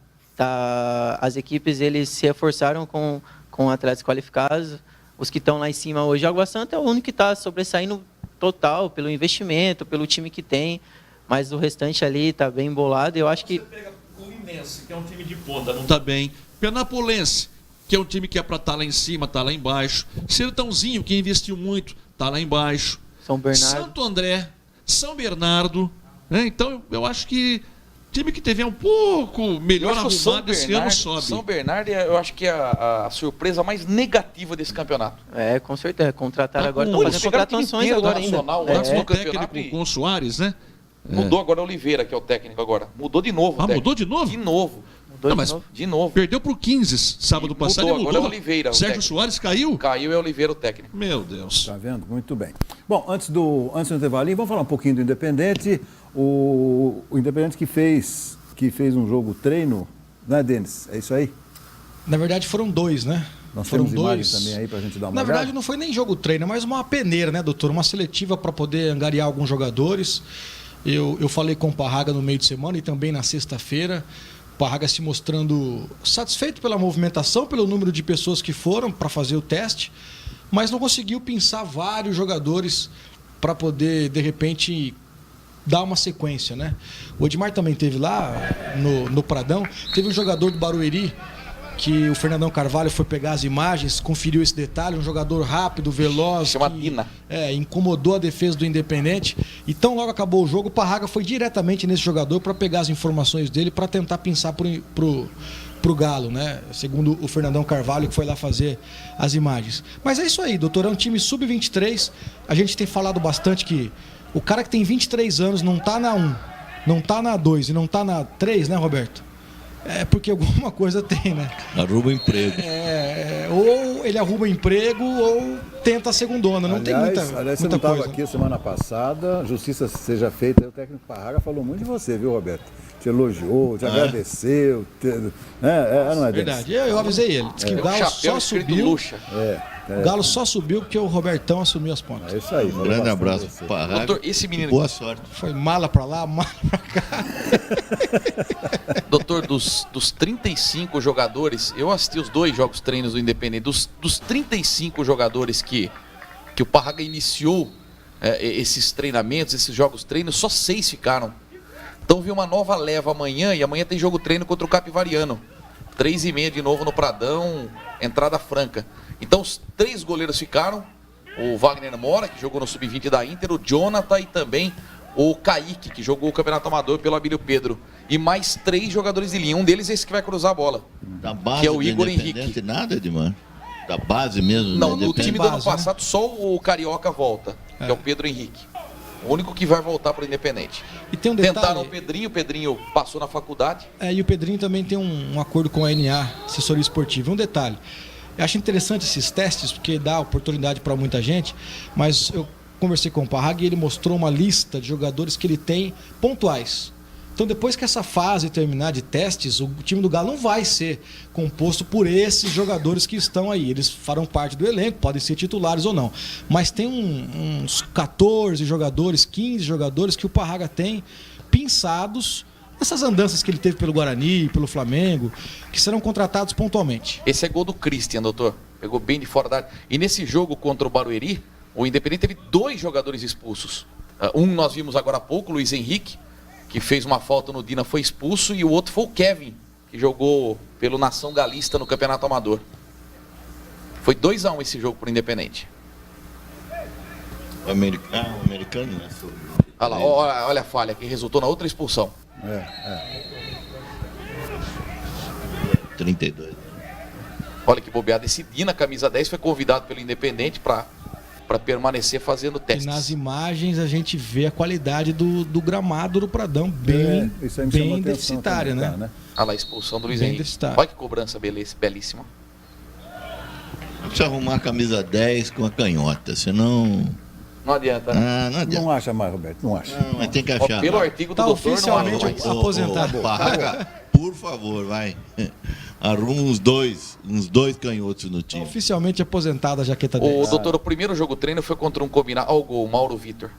As equipes eles se reforçaram com atletas qualificados. Os que estão lá em cima hoje, Água Santa é o único que está sobressaindo total pelo investimento, pelo time que tem. Mas o restante ali está bem embolado. Eu acho que... Você pega o Fluminense, que é um time de ponta, não está bem. Penapolense, que é um time que é para estar lá em cima, está lá embaixo. Sertãozinho, que investiu muito, está lá embaixo. São Bernardo. Santo André, São Bernardo. Né? Então, eu acho que time que teve um pouco melhor arrumado esse ano sobe. São Bernardo, eu acho que é a surpresa mais negativa desse campeonato. Com certeza. Contrataram agora, estão fazendo contratações agora ainda. Antes do técnico com o Soares, né? Mudou agora o Oliveira, que é o técnico agora. Mudou de novo. Mudou de novo? De novo. De novo. Perdeu pro 15 sábado passado e mudou. Agora é o Oliveira. Sérgio Soares caiu? Caiu, é o Oliveira o técnico. Meu Deus. Tá vendo? Muito bem. Bom, antes do intervalinho, vamos falar um pouquinho do Independente. O Independente que fez um jogo treino, né, Denis? É isso aí? Na verdade foram dois, né? Nós temos imagens também aí pra gente dar uma olhada. Na verdade não foi nem jogo treino, mas uma peneira, né, doutor? Uma seletiva para poder angariar alguns jogadores. Eu falei com o Parraga no meio de semana e também na sexta-feira. O Parraga se mostrando satisfeito pela movimentação, pelo número de pessoas que foram para fazer o teste, mas não conseguiu pensar vários jogadores para poder, de repente, dar uma sequência, né? O Edmar também teve lá no Pradão, teve um jogador do Barueri que o Fernandão Carvalho foi pegar as imagens, conferiu esse detalhe, um jogador rápido, veloz, chama Dina. Incomodou a defesa do Independente. Então logo acabou o jogo, o Parraga foi diretamente nesse jogador para pegar as informações dele para tentar pensar pro Galo, né? Segundo o Fernandão Carvalho, que foi lá fazer as imagens. Mas é isso aí, doutor, é um time sub-23. A gente tem falado bastante que o cara que tem 23 anos não tá na 1, não tá na 2 e não tá na 3, né, Roberto? É porque alguma coisa tem, né? Arruma emprego. Ou ele arruma emprego ou tenta a segundona. Não tem muita coisa. Você não estava aqui semana passada, justiça seja feita, o técnico Parraga falou muito de você, viu, Roberto? Te elogiou, te agradeceu. Não é verdade. Eu avisei ele. Disse que o Galo só subiu. O Galo só subiu porque o Robertão assumiu as pontas. É isso aí. Um grande abraço pro Parraga. Doutor, esse menino... Boa sorte. Foi mala pra lá, mala pra cá. Doutor, dos 35 jogadores, eu assisti os 2 jogos treinos do Independente, dos 35 jogadores que o Parraga iniciou esses treinamentos, esses jogos treinos, só 6 ficaram. Então vi uma nova leva amanhã, e amanhã tem jogo treino contra o Capivariano. 3h30 de novo no Pradão, entrada franca. Então os 3 goleiros ficaram, o Wagner Mora, que jogou no Sub-20 da Inter, o Jonathan e também o Kaique, que jogou o Campeonato Amador pelo Abílio Pedro. E mais 3 jogadores de linha, um deles é esse que vai cruzar a bola, da base que é o Igor Henrique. Nada, Edmar? Da base mesmo? Não, no time do ano passado só o Carioca volta, que é o Pedro Henrique. O único que vai voltar para o Independente. E tem um detalhe... Tentaram o Pedrinho passou na faculdade. E o Pedrinho também tem um acordo com a NA, assessoria esportiva. Um detalhe, eu acho interessante esses testes, porque dá oportunidade para muita gente, mas eu conversei com o Parraga e ele mostrou uma lista de jogadores que ele tem pontuais. Então, depois que essa fase terminar de testes, o time do Galo não vai ser composto por esses jogadores que estão aí. Eles farão parte do elenco, podem ser titulares ou não. Mas tem uns 14 jogadores, 15 jogadores que o Parraga tem pinçados nessas andanças que ele teve pelo Guarani, pelo Flamengo, que serão contratados pontualmente. Esse é gol do Christian, doutor. Pegou bem de fora da área. E nesse jogo contra o Barueri, o Independente teve 2 jogadores expulsos. Um nós vimos agora há pouco, o Luiz Henrique, que fez uma falta no Dina, foi expulso, e o outro foi o Kevin, que jogou pelo Nação Galista no Campeonato Amador. Foi 2-1 esse jogo para o Independente. O americano, né? Olha lá, olha a falha, que resultou na outra expulsão. 32. Olha que bobeada, esse Dina, camisa 10, foi convidado pelo Independente para permanecer fazendo testes. E nas imagens a gente vê a qualidade do gramado do Pradão, bem deficitária, né? Olha lá a expulsão do Luiz Bem Henrique. deficitária. Olha que cobrança belíssima. Precisa arrumar a camisa 10 com a canhota, senão... Não adianta, né? Não adianta. Não acha mais, Roberto, não acha. Não, mas tem que achar. Pelo artigo do Tá doutor, oficialmente não acha mais. aposentado. Parraga, por favor, vai. Arruma uns dois canhotos no time. Oficialmente aposentada a jaqueta dele. O doutor, o primeiro jogo treino foi contra um combinado. Olha o gol, Mauro Vitor.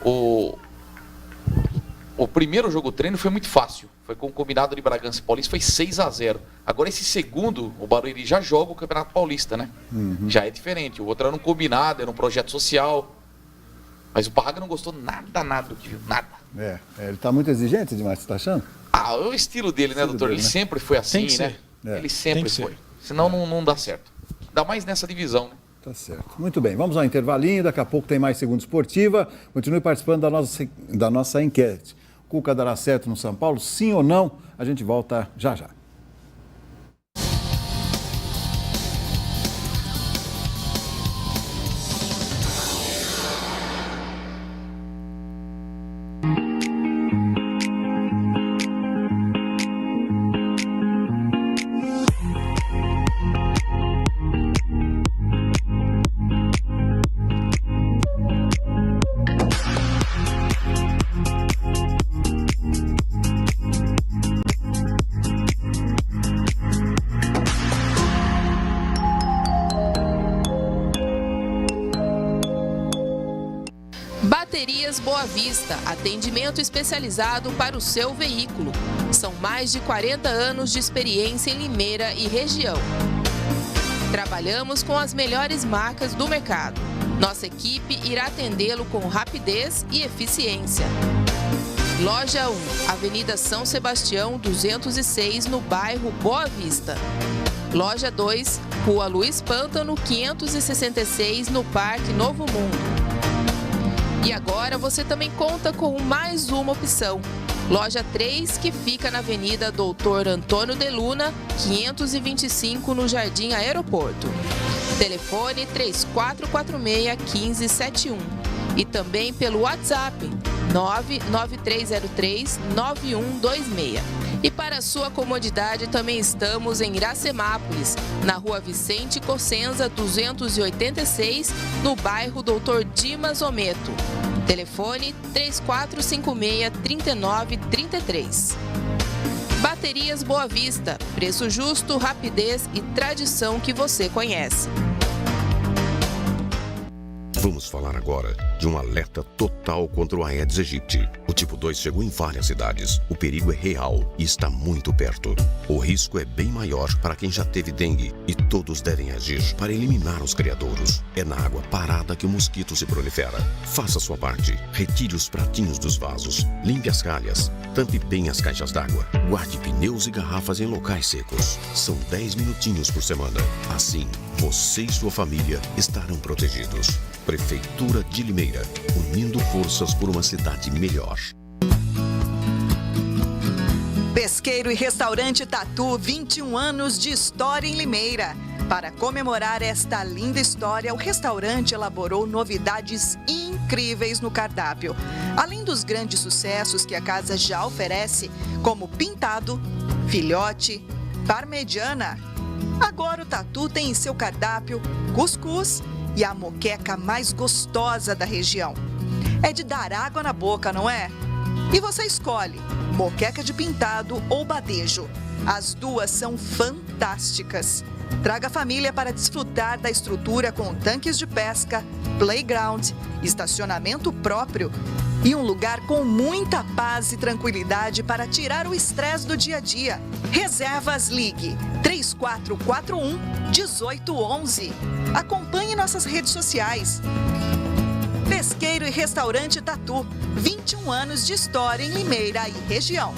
O primeiro jogo treino foi muito fácil. Foi com o combinado de Bragança e Paulista, foi 6-0. Agora esse segundo, o Barueri já joga o Campeonato Paulista, né? Já é diferente. O outro era um combinado, era um projeto social. Mas o Parraga não gostou nada do que viu, nada. Ele está muito exigente demais, você está achando? É o estilo dele, né, doutor? Ele sempre foi assim, né? Ele sempre foi. Senão não dá certo. Ainda mais nessa divisão, né? Tá certo. Muito bem, vamos ao intervalinho, daqui a pouco tem mais Segunda Esportiva. Continue participando da nossa enquete. Cuca dará certo no São Paulo, sim ou não? A gente volta já. Baterias Boa Vista, atendimento especializado para o seu veículo. São mais de 40 anos de experiência em Limeira e região. Trabalhamos com as melhores marcas do mercado. Nossa equipe irá atendê-lo com rapidez e eficiência. Loja 1, Avenida São Sebastião, 206, no bairro Boa Vista. Loja 2, Rua Luiz Pântano, 566, no Parque Novo Mundo. E agora você também conta com mais uma opção. Loja 3, que fica na Avenida Doutor Antônio de Luna, 525, no Aeroporto. Telefone 3446-1571. E também pelo WhatsApp 99303-9126. E para sua comodidade, também estamos em Iracemápolis, na Rua Vicente Cossenza, 286, no bairro Doutor Dimas Ometo. Telefone 3456-3933. Baterias Boa Vista, preço justo, rapidez e tradição que você conhece. Vamos falar agora de um alerta total contra o Aedes aegypti. O tipo 2 chegou em várias cidades. O perigo é real e está muito perto. O risco é bem maior para quem já teve dengue e todos devem agir para eliminar os criadouros. É na água parada que o mosquito se prolifera. Faça sua parte. Retire os pratinhos dos vasos. Limpe as calhas. Tampe bem as caixas d'água. Guarde pneus e garrafas em locais secos. São 10 minutinhos por semana. Assim, você e sua família estarão protegidos. Prefeitura de Limeira, unindo forças por uma cidade melhor. Pesqueiro e Restaurante Tatu, 21 anos de história em Limeira. Para comemorar esta linda história, o restaurante elaborou novidades incríveis no cardápio. Além dos grandes sucessos que a casa já oferece, como pintado, filhote, parmegiana. Agora o Tatu tem em seu cardápio cuscuz e a moqueca mais gostosa da região. É de dar água na boca, não é? E você escolhe moqueca de pintado ou badejo. As duas são fantásticas. Traga a família para desfrutar da estrutura com tanques de pesca, playground, estacionamento próprio e um lugar com muita paz e tranquilidade para tirar o estresse do dia a dia. Reservas, ligue 3441-1811. Acompanhe nossas redes sociais. Pesqueiro e Restaurante Tatu, 21 anos de história em Limeira e região.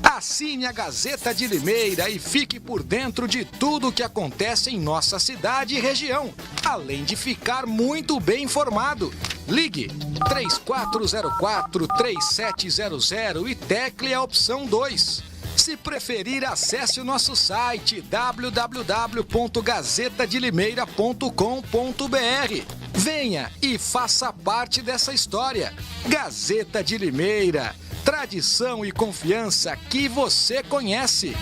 Assine a Gazeta de Limeira e fique por dentro de tudo o que acontece em nossa cidade e região, além de ficar muito bem informado. Ligue 3404-3700 e tecle a opção 2. Se preferir, acesse o nosso site www.gazetadelimeira.com.br. Venha e faça parte dessa história. Gazeta de Limeira. Tradição e confiança que você conhece.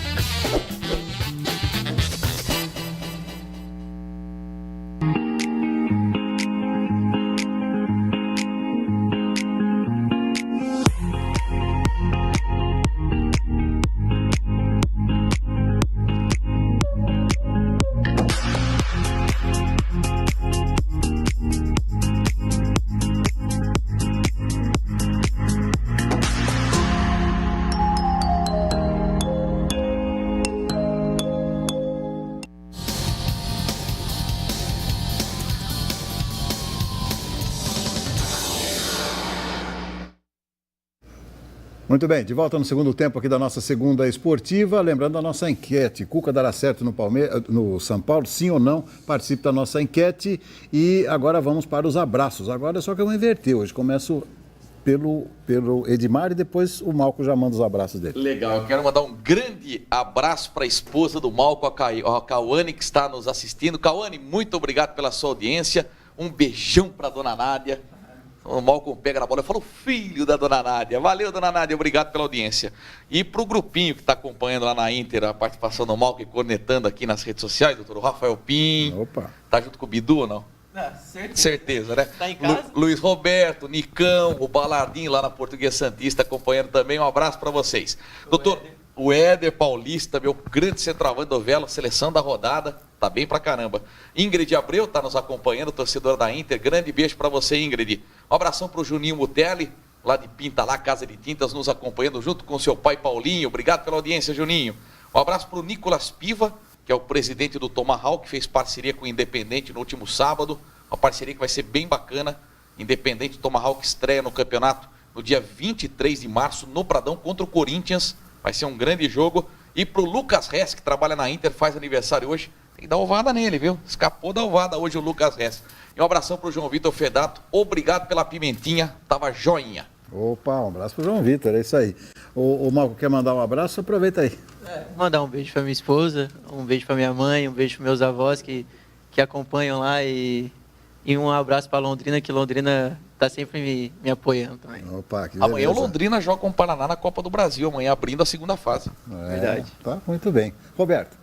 Muito bem, de volta no segundo tempo aqui da nossa segunda esportiva. Lembrando a nossa enquete. Cuca dará certo no São Paulo, sim ou não? Participe da nossa enquete. E agora vamos para os abraços. Agora só que eu vou inverter hoje. Começo pelo Edmar e depois o Malco já manda os abraços dele. Legal, eu quero mandar um grande abraço para a esposa do Malco, a Cauane, que está nos assistindo. Cauane, muito obrigado pela sua audiência. Um beijão para a dona Nádia. O Malcolm pega na bola, eu falo, filho da dona Nádia. Valeu, dona Nádia, obrigado pela audiência. E para o grupinho que está acompanhando lá na Inter, a participação do Malcolm e cornetando aqui nas redes sociais, doutor Rafael Pim. Opa. Tá junto com o Bidu ou não? Certeza. Certeza, né? Tá em casa? Luiz Roberto, Nicão, o Balardim lá na Portuguesa Santista acompanhando também. Um abraço para vocês. Doutor, o Éder Paulista, meu grande centroavante do Velo, seleção da rodada, tá bem pra caramba. Ingrid Abreu tá nos acompanhando, torcedora da Inter. Grande beijo para você, Ingrid. Um abração pro Juninho Mutelli, lá de Pinta, lá Casa de Tintas, nos acompanhando junto com seu pai Paulinho. Obrigado pela audiência, Juninho. Um abraço pro Nicolas Piva, que é o presidente do Tomahawk, que fez parceria com o Independente no último sábado. Uma parceria que vai ser bem bacana. Independente Tomahawk estreia no campeonato no dia 23 de março, no Pradão, contra o Corinthians. Vai ser um grande jogo. E pro Lucas Hess, que trabalha na Inter, faz aniversário hoje. Tem que dar ovada nele, viu? Escapou da ovada hoje o Lucas Hess. E um abração pro João Vitor Fedato. Obrigado pela pimentinha. Tava joinha. Opa, um abraço pro João Vitor, é isso aí. O Malco quer mandar um abraço? Aproveita aí. Mandar um beijo para minha esposa, um beijo para minha mãe, um beijo para meus avós que acompanham lá e um abraço para Londrina, que Londrina está sempre me apoiando também. Opa, que amanhã o Londrina joga com o Paraná na Copa do Brasil, amanhã abrindo a segunda fase. Verdade. Tá, muito bem. Roberto.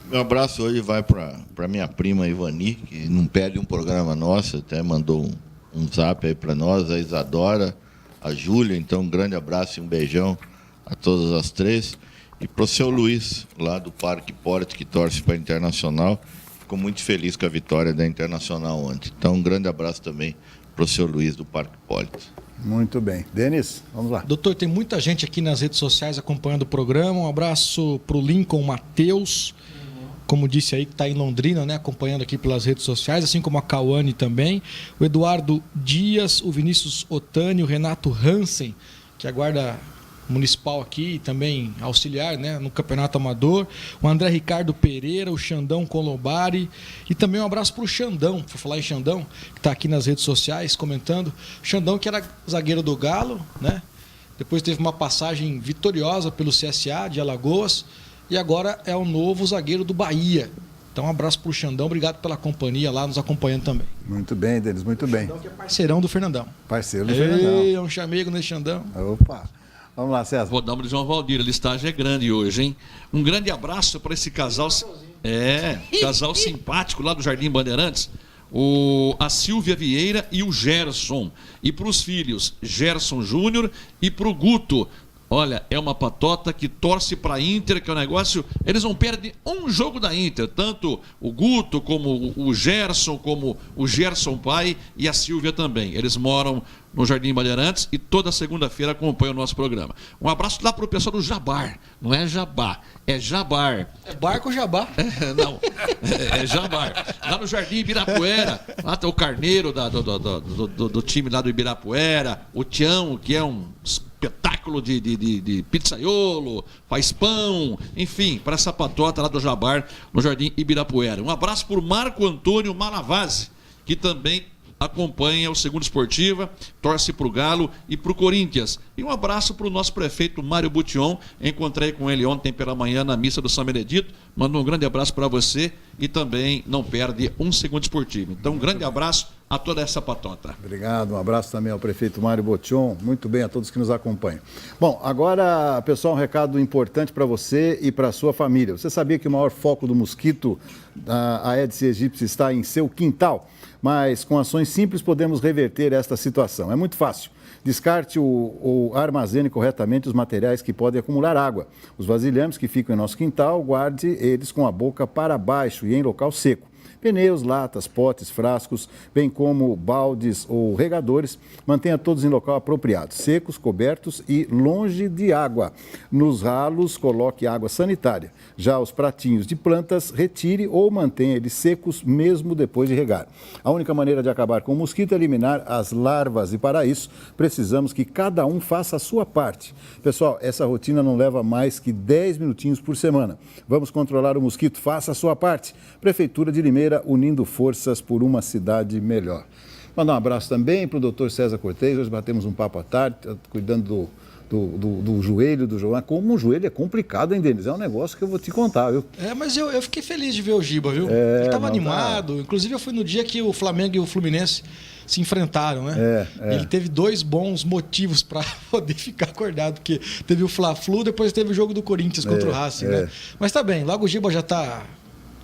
Meu abraço hoje vai para minha prima Ivani, que não perde um programa nosso, até mandou um zap aí para nós, a Isadora, a Júlia, então um grande abraço e um beijão a todas as três. E para o seu Luiz, lá do Parque Hipólito, que torce para a Internacional, ficou muito feliz com a vitória da Internacional ontem. Então um grande abraço também para o seu Luiz do Parque Hipólito. Muito bem. Denis, vamos lá. Doutor, tem muita gente aqui nas redes sociais acompanhando o programa. Um abraço para o Lincoln Matheus, como disse aí, que está em Londrina, né, acompanhando aqui pelas redes sociais, assim como a Cauane também. O Eduardo Dias, o Vinícius Otani, o Renato Hansen, que aguarda municipal aqui, também auxiliar, né, no Campeonato Amador, o André Ricardo Pereira, o Xandão Colombari, e também um abraço para o Xandão, por falar em Xandão, que está aqui nas redes sociais comentando. Xandão, que era zagueiro do Galo, né? Depois teve uma passagem vitoriosa pelo CSA de Alagoas e agora é o novo zagueiro do Bahia. Então, um abraço para o Xandão, obrigado pela companhia lá, nos acompanhando também. Muito bem, Denis, muito bem. Xandão, que é parceirão do Fernandão. Parceiro do Fernandão. É um chamego nesse Xandão. Opa! Vamos lá, César. Vou dar uma de João Valdir, a listagem é grande hoje, hein? Um grande abraço para esse casal. Casal simpático lá do Jardim Bandeirantes. A Silvia Vieira e o Gerson. E para os filhos, Gerson Júnior e para o Guto. Olha, é uma patota que torce para a Inter, que é um negócio... Eles não perdem um jogo da Inter. Tanto o Guto, como o Gerson, como o Gerson pai e a Silvia também. Eles moram no Jardim Bandeirantes e toda segunda-feira acompanham o nosso programa. Um abraço lá para o pessoal do Jabar. Não é Jabá, é Jabar. É barco Jabá? Não, é Jabar. Lá no Jardim Ibirapuera, lá tem o Carneiro do time lá do Ibirapuera, o Tião, que é um espetáculo de pizzaiolo, faz pão, enfim, para essa patota lá do Jabar, no Jardim Ibirapuera. Um abraço por Marco Antônio Malavasi, que também acompanha o Segunda Esportiva, torce para o Galo e para o Corinthians. E um abraço para o nosso prefeito Mário Bution. Encontrei com ele ontem pela manhã na missa do São Benedito. Mando um grande abraço para você e também não perde um Segunda Esportiva. Então, um grande abraço a toda essa patota. Obrigado, um abraço também ao prefeito Mário Bution. Muito bem a todos que nos acompanham. Bom, agora, pessoal, um recado importante para você e para a sua família. Você sabia que o maior foco do mosquito da Aedes aegypti está em seu quintal? Mas com ações simples podemos reverter esta situação. É muito fácil. Descarte ou armazene corretamente os materiais que podem acumular água. Os vasilhames que ficam em nosso quintal, guarde eles com a boca para baixo e em local seco. Pneus, latas, potes, frascos, bem como baldes ou regadores, mantenha todos em local apropriado, secos, cobertos e longe de água. Nos ralos, coloque água sanitária. Já os pratinhos de plantas, retire ou mantenha eles secos mesmo depois de regar. A única maneira de acabar com o mosquito é eliminar as larvas e, para isso, precisamos que cada um faça a sua parte. Pessoal, essa rotina não leva mais que 10 minutinhos por semana. Vamos controlar o mosquito, faça a sua parte. Prefeitura de Limeira, unindo forças por uma cidade melhor. Mandar um abraço também para o doutor César Cortez. Hoje batemos um papo à tarde, cuidando do joelho do João. Como um joelho é complicado, hein, Denis? É um negócio que eu vou te contar, viu? Mas eu fiquei feliz de ver o Giba, viu? Ele estava animado. Inclusive, eu fui no dia que o Flamengo e o Fluminense se enfrentaram, né? Ele teve 2 bons motivos para poder ficar acordado, porque teve o Fla-Flu, depois teve o jogo do Corinthians contra o Racing, né? Mas tá bem, logo o Giba já está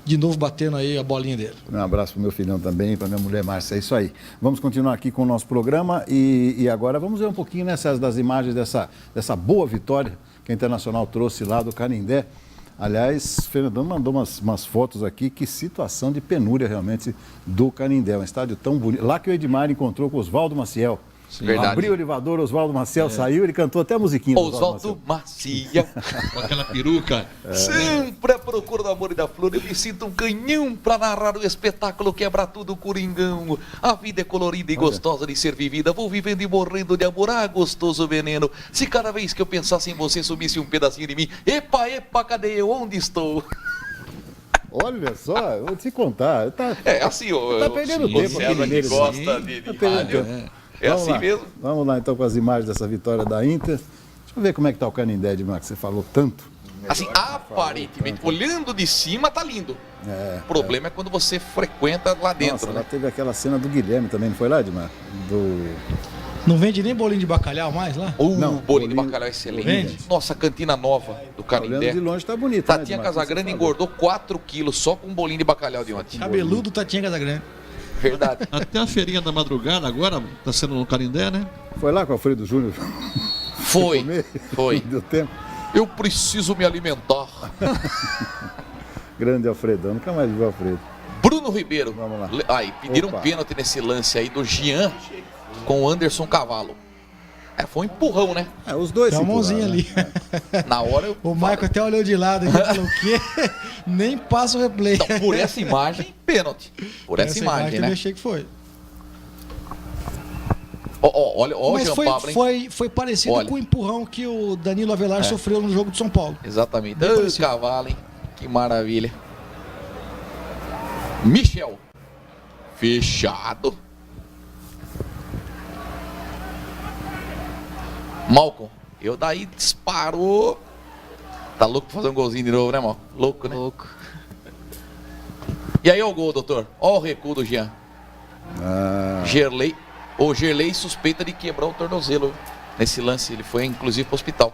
de novo batendo aí a bolinha dele. Um abraço para o meu filhão também, para minha mulher Márcia, é isso aí. Vamos continuar aqui com o nosso programa e agora vamos ver um pouquinho das imagens dessa boa vitória que a Internacional trouxe lá do Canindé. Aliás, Fernandão mandou umas fotos aqui, que situação de penúria realmente do Canindé, um estádio tão bonito. Lá que o Edmar encontrou com o Oswaldo Maciel. Sim, verdade. Abriu o elevador, Oswaldo Maciel saiu, ele cantou até a musiquinha. Oswaldo Maciel. Com aquela peruca. Sempre à procura do amor e da flor. Eu me sinto um canhão para narrar o espetáculo Quebra Tudo Coringão. A vida é colorida e gostosa de ser vivida. Vou vivendo e morrendo de amor. Ah, gostoso veneno. Se cada vez que eu pensasse em você sumisse um pedacinho de mim. Epa, epa, cadê eu? Onde estou? Olha só, eu vou te contar. Assim, tá perdendo tempo aquele que gosta de rádio. É vamos assim lá. mesmo? Vamos lá então com as imagens dessa vitória da Inter. Deixa eu ver como é que tá o Canindé, Edmar, que você falou tanto. Assim, aparentemente, olhando de cima tá lindo. O problema é quando você frequenta lá dentro. Nossa, né? lá teve aquela cena do Guilherme também, não foi lá, Edmar? Não vende nem bolinho de bacalhau mais lá? Não, bolinho de bacalhau é excelente. Vende? Nossa, cantina nova do Canindé. Olhando de longe tá bonita, Tatinha Casagrande engordou 4 quilos só com um bolinho de bacalhau de ontem. Cabeludo Tatinha Casagrande. Verdade. Até a feirinha da madrugada agora está sendo no Canindé, né? Foi lá com o Alfredo Júnior? Foi. Deu tempo? Eu preciso me alimentar. Grande Alfredão, nunca mais vi o Alfredo. Bruno Ribeiro. Vamos lá. Pediram um pênalti nesse lance aí do Jean com o Anderson Cavalo. Foi um empurrão, né? Os dois. Tem uma mãozinha ali. Na hora o Marco até olhou de lado e falou: o quê? Nem passa o replay. Então, por essa imagem, pênalti. Por essa imagem, né? Eu achei que foi. Olha o Mas Jean Pablo, hein? foi parecido Olha. com o empurrão que o Danilo Avelar sofreu no jogo de São Paulo. Exatamente. Bem Ô, parecido. cavalo, hein? Que maravilha. Michel. Fechado. Malcom. Eu daí disparou. Tá louco pra fazer um golzinho de novo, né, Malcom? Louco, né? Louco. E aí, ó o gol, doutor. Ó o recuo do Jean. Gerlei. O Gerlei suspeita de quebrar o tornozelo. Nesse lance, ele foi inclusive pro hospital.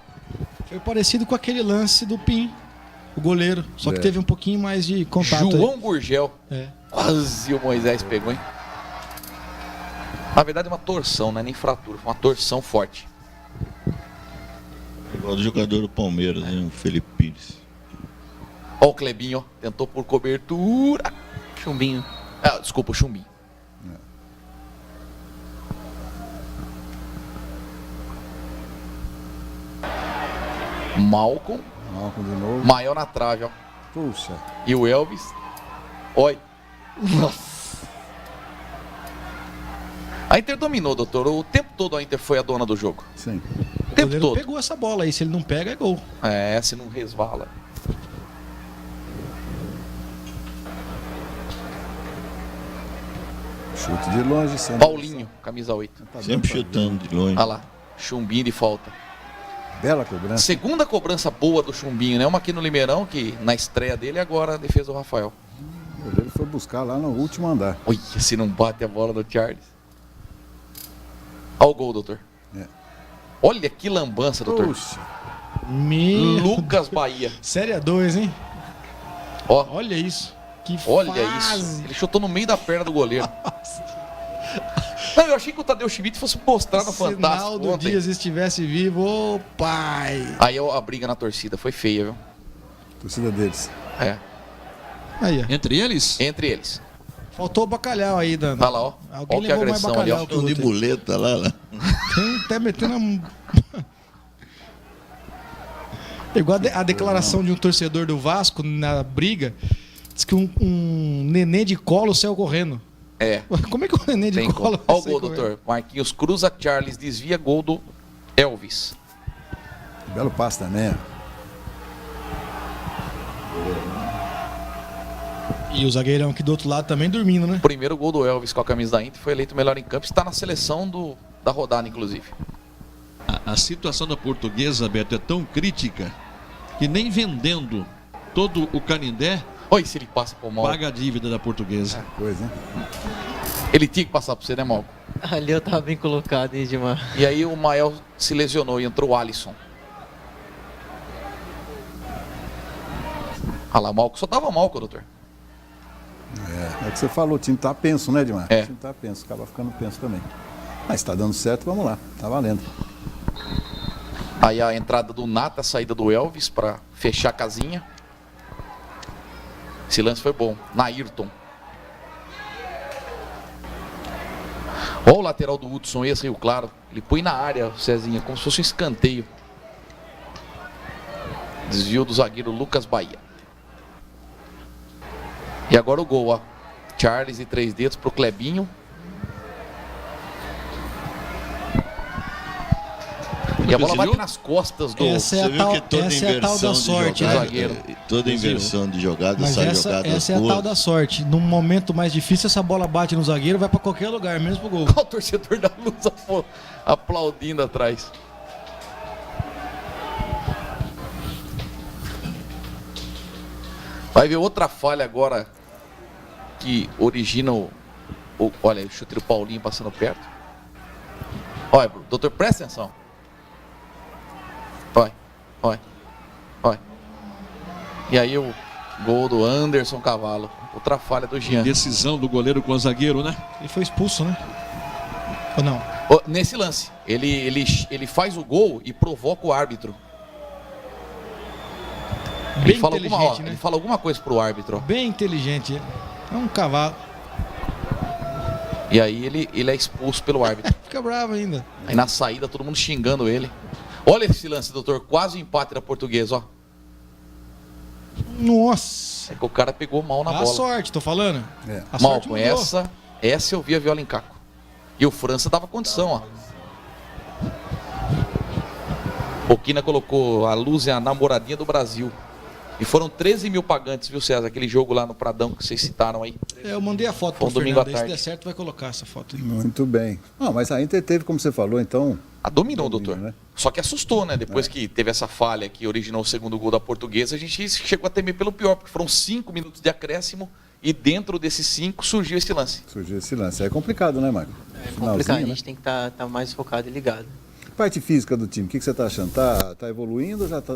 Foi parecido com aquele lance do Pim, o goleiro. Só que teve um pouquinho mais de contato. João Gurgel. Quase o Moisés pegou, hein? Na verdade, uma torção, não é nem fratura. Foi uma torção forte. Igual do jogador do Palmeiras, né? O Felipe Pires. Ó o Clebinho, ó. Tentou por cobertura. Chumbinho. Desculpa, o Chumbinho. Malcom de novo. Maior na trave, ó. Puxa. E o Elvis. Oi. Nossa. A Inter dominou, doutor. O tempo todo a Inter foi a dona do jogo. Sim. O goleiro pegou essa bola aí. Se ele não pega, é gol. Se não resvala. Chute de longe, sempre. Paulinho, camisa 8. Sempre chutando de longe. Olha lá. Chumbinho de falta. Bela cobrança. Segunda cobrança boa do Chumbinho, né? Uma aqui no Limeirão, que na estreia dele, agora a defesa do Rafael. O goleiro foi buscar lá no último andar. Olha, se não bate a bola no Charles. Olha o gol, doutor. Olha que lambança, doutor. Puxa. Lucas Bahia. Série A2, hein? Ó. Olha isso. Que Olha fase. isso. Ele chutou no meio da perna do goleiro. Não, eu achei que o Tadeu Schmidt fosse mostrar no Fantástico Sinaldo ontem. Dias estivesse vivo, ô pai. Aí a briga na torcida foi feia, viu? Torcida deles. Aí, ó. Entre eles? Entre eles. Faltou o bacalhau aí, Dano. Olha lá, ó. Alguém Ó que levou mais agressão ali, ó. bacalhau que o De outro. muleta lá. Tem até metendo Igual a declaração de um torcedor do Vasco na briga. Diz que um nenê de colo saiu correndo. Como é que o nenê de colo Olha o sai gol, correndo? doutor. Marquinhos cruza, Charles desvia, gol do Elvis. Belo passe também. E o zagueirão aqui do outro lado também dormindo, né? Primeiro gol do Elvis com a camisa da Inter, foi eleito o melhor em campo. Está na seleção da rodada, inclusive. A situação da Portuguesa, Beto, é tão crítica que nem vendendo todo o Canindé, Olha se ele passa por mal. paga a dívida da Portuguesa. Coisa, hein? Ele tinha que passar por você, né, Malco? Ali eu tava bem colocado, hein, Edmar? E aí o Mael se lesionou e entrou o Alisson. Olha lá, Malco. Só tava Malco, doutor. É que você falou, o time tá penso, né, Edmar? É. O time tá penso, acaba ficando penso também. Mas tá dando certo, vamos lá. Tá valendo. Aí a entrada do Nata, a saída do Elvis para fechar a casinha. Esse lance foi bom. Nairton. Olha o lateral do Hudson, esse Rio Claro. Ele põe na área, Cezinha, como se fosse um escanteio. Desvio do zagueiro Lucas Bahia. E agora o gol, ó. Charles e 3 dedos pro Clebinho. E a bola bate nas costas do... Essa é a tal, essa é a tal da sorte, do né? zagueiro. Toda inversão de jogada, Mas sai essa jogada é a boa. tal da sorte. Num momento mais difícil, essa bola bate no zagueiro, vai pra qualquer lugar, mesmo pro gol. Olha o torcedor da Luz aplaudindo atrás. Vai ver outra falha agora que origina olha, o chute do Paulinho passando perto. Olha, doutor, presta atenção. Olha. E aí o gol do Anderson Cavalo. Outra falha do Jean. Decisão do goleiro com o zagueiro, né? Ele foi expulso, né? Ou não? Nesse lance, ele faz o gol e provoca o árbitro. Bem Ele fala, inteligente, né? ele fala alguma coisa pro árbitro. Bem inteligente. É um cavalo. E aí ele é expulso pelo árbitro. Fica bravo ainda. Aí na saída todo mundo xingando ele. Olha esse lance, doutor. Quase o empate da Portuguesa, ó. Nossa. É que o cara pegou mal na A bola. sorte, tô falando. É. A sorte Malcom, mudou. essa eu vi a viola em caco. E o França dava condição, ó. O Quina colocou a Luz é a namoradinha do Brasil. E foram 13 mil pagantes, viu, César? Aquele jogo lá no Pradão que vocês citaram aí. Eu mandei a foto para o Fernando. Se der certo, vai colocar essa foto aí. Muito bem. Não, mas a Inter teve, como você falou, então... Dominou, doutor. Né? Só que assustou, né? Depois que teve essa falha que originou o segundo gol da Portuguesa, a gente chegou a temer pelo pior, porque foram 5 minutos de acréscimo e dentro desses 5 surgiu esse lance. É complicado, né, Marco? É complicado, a gente tem que estar mais focado e ligado. Parte física do time, o que você está achando? Tá evoluindo ou já está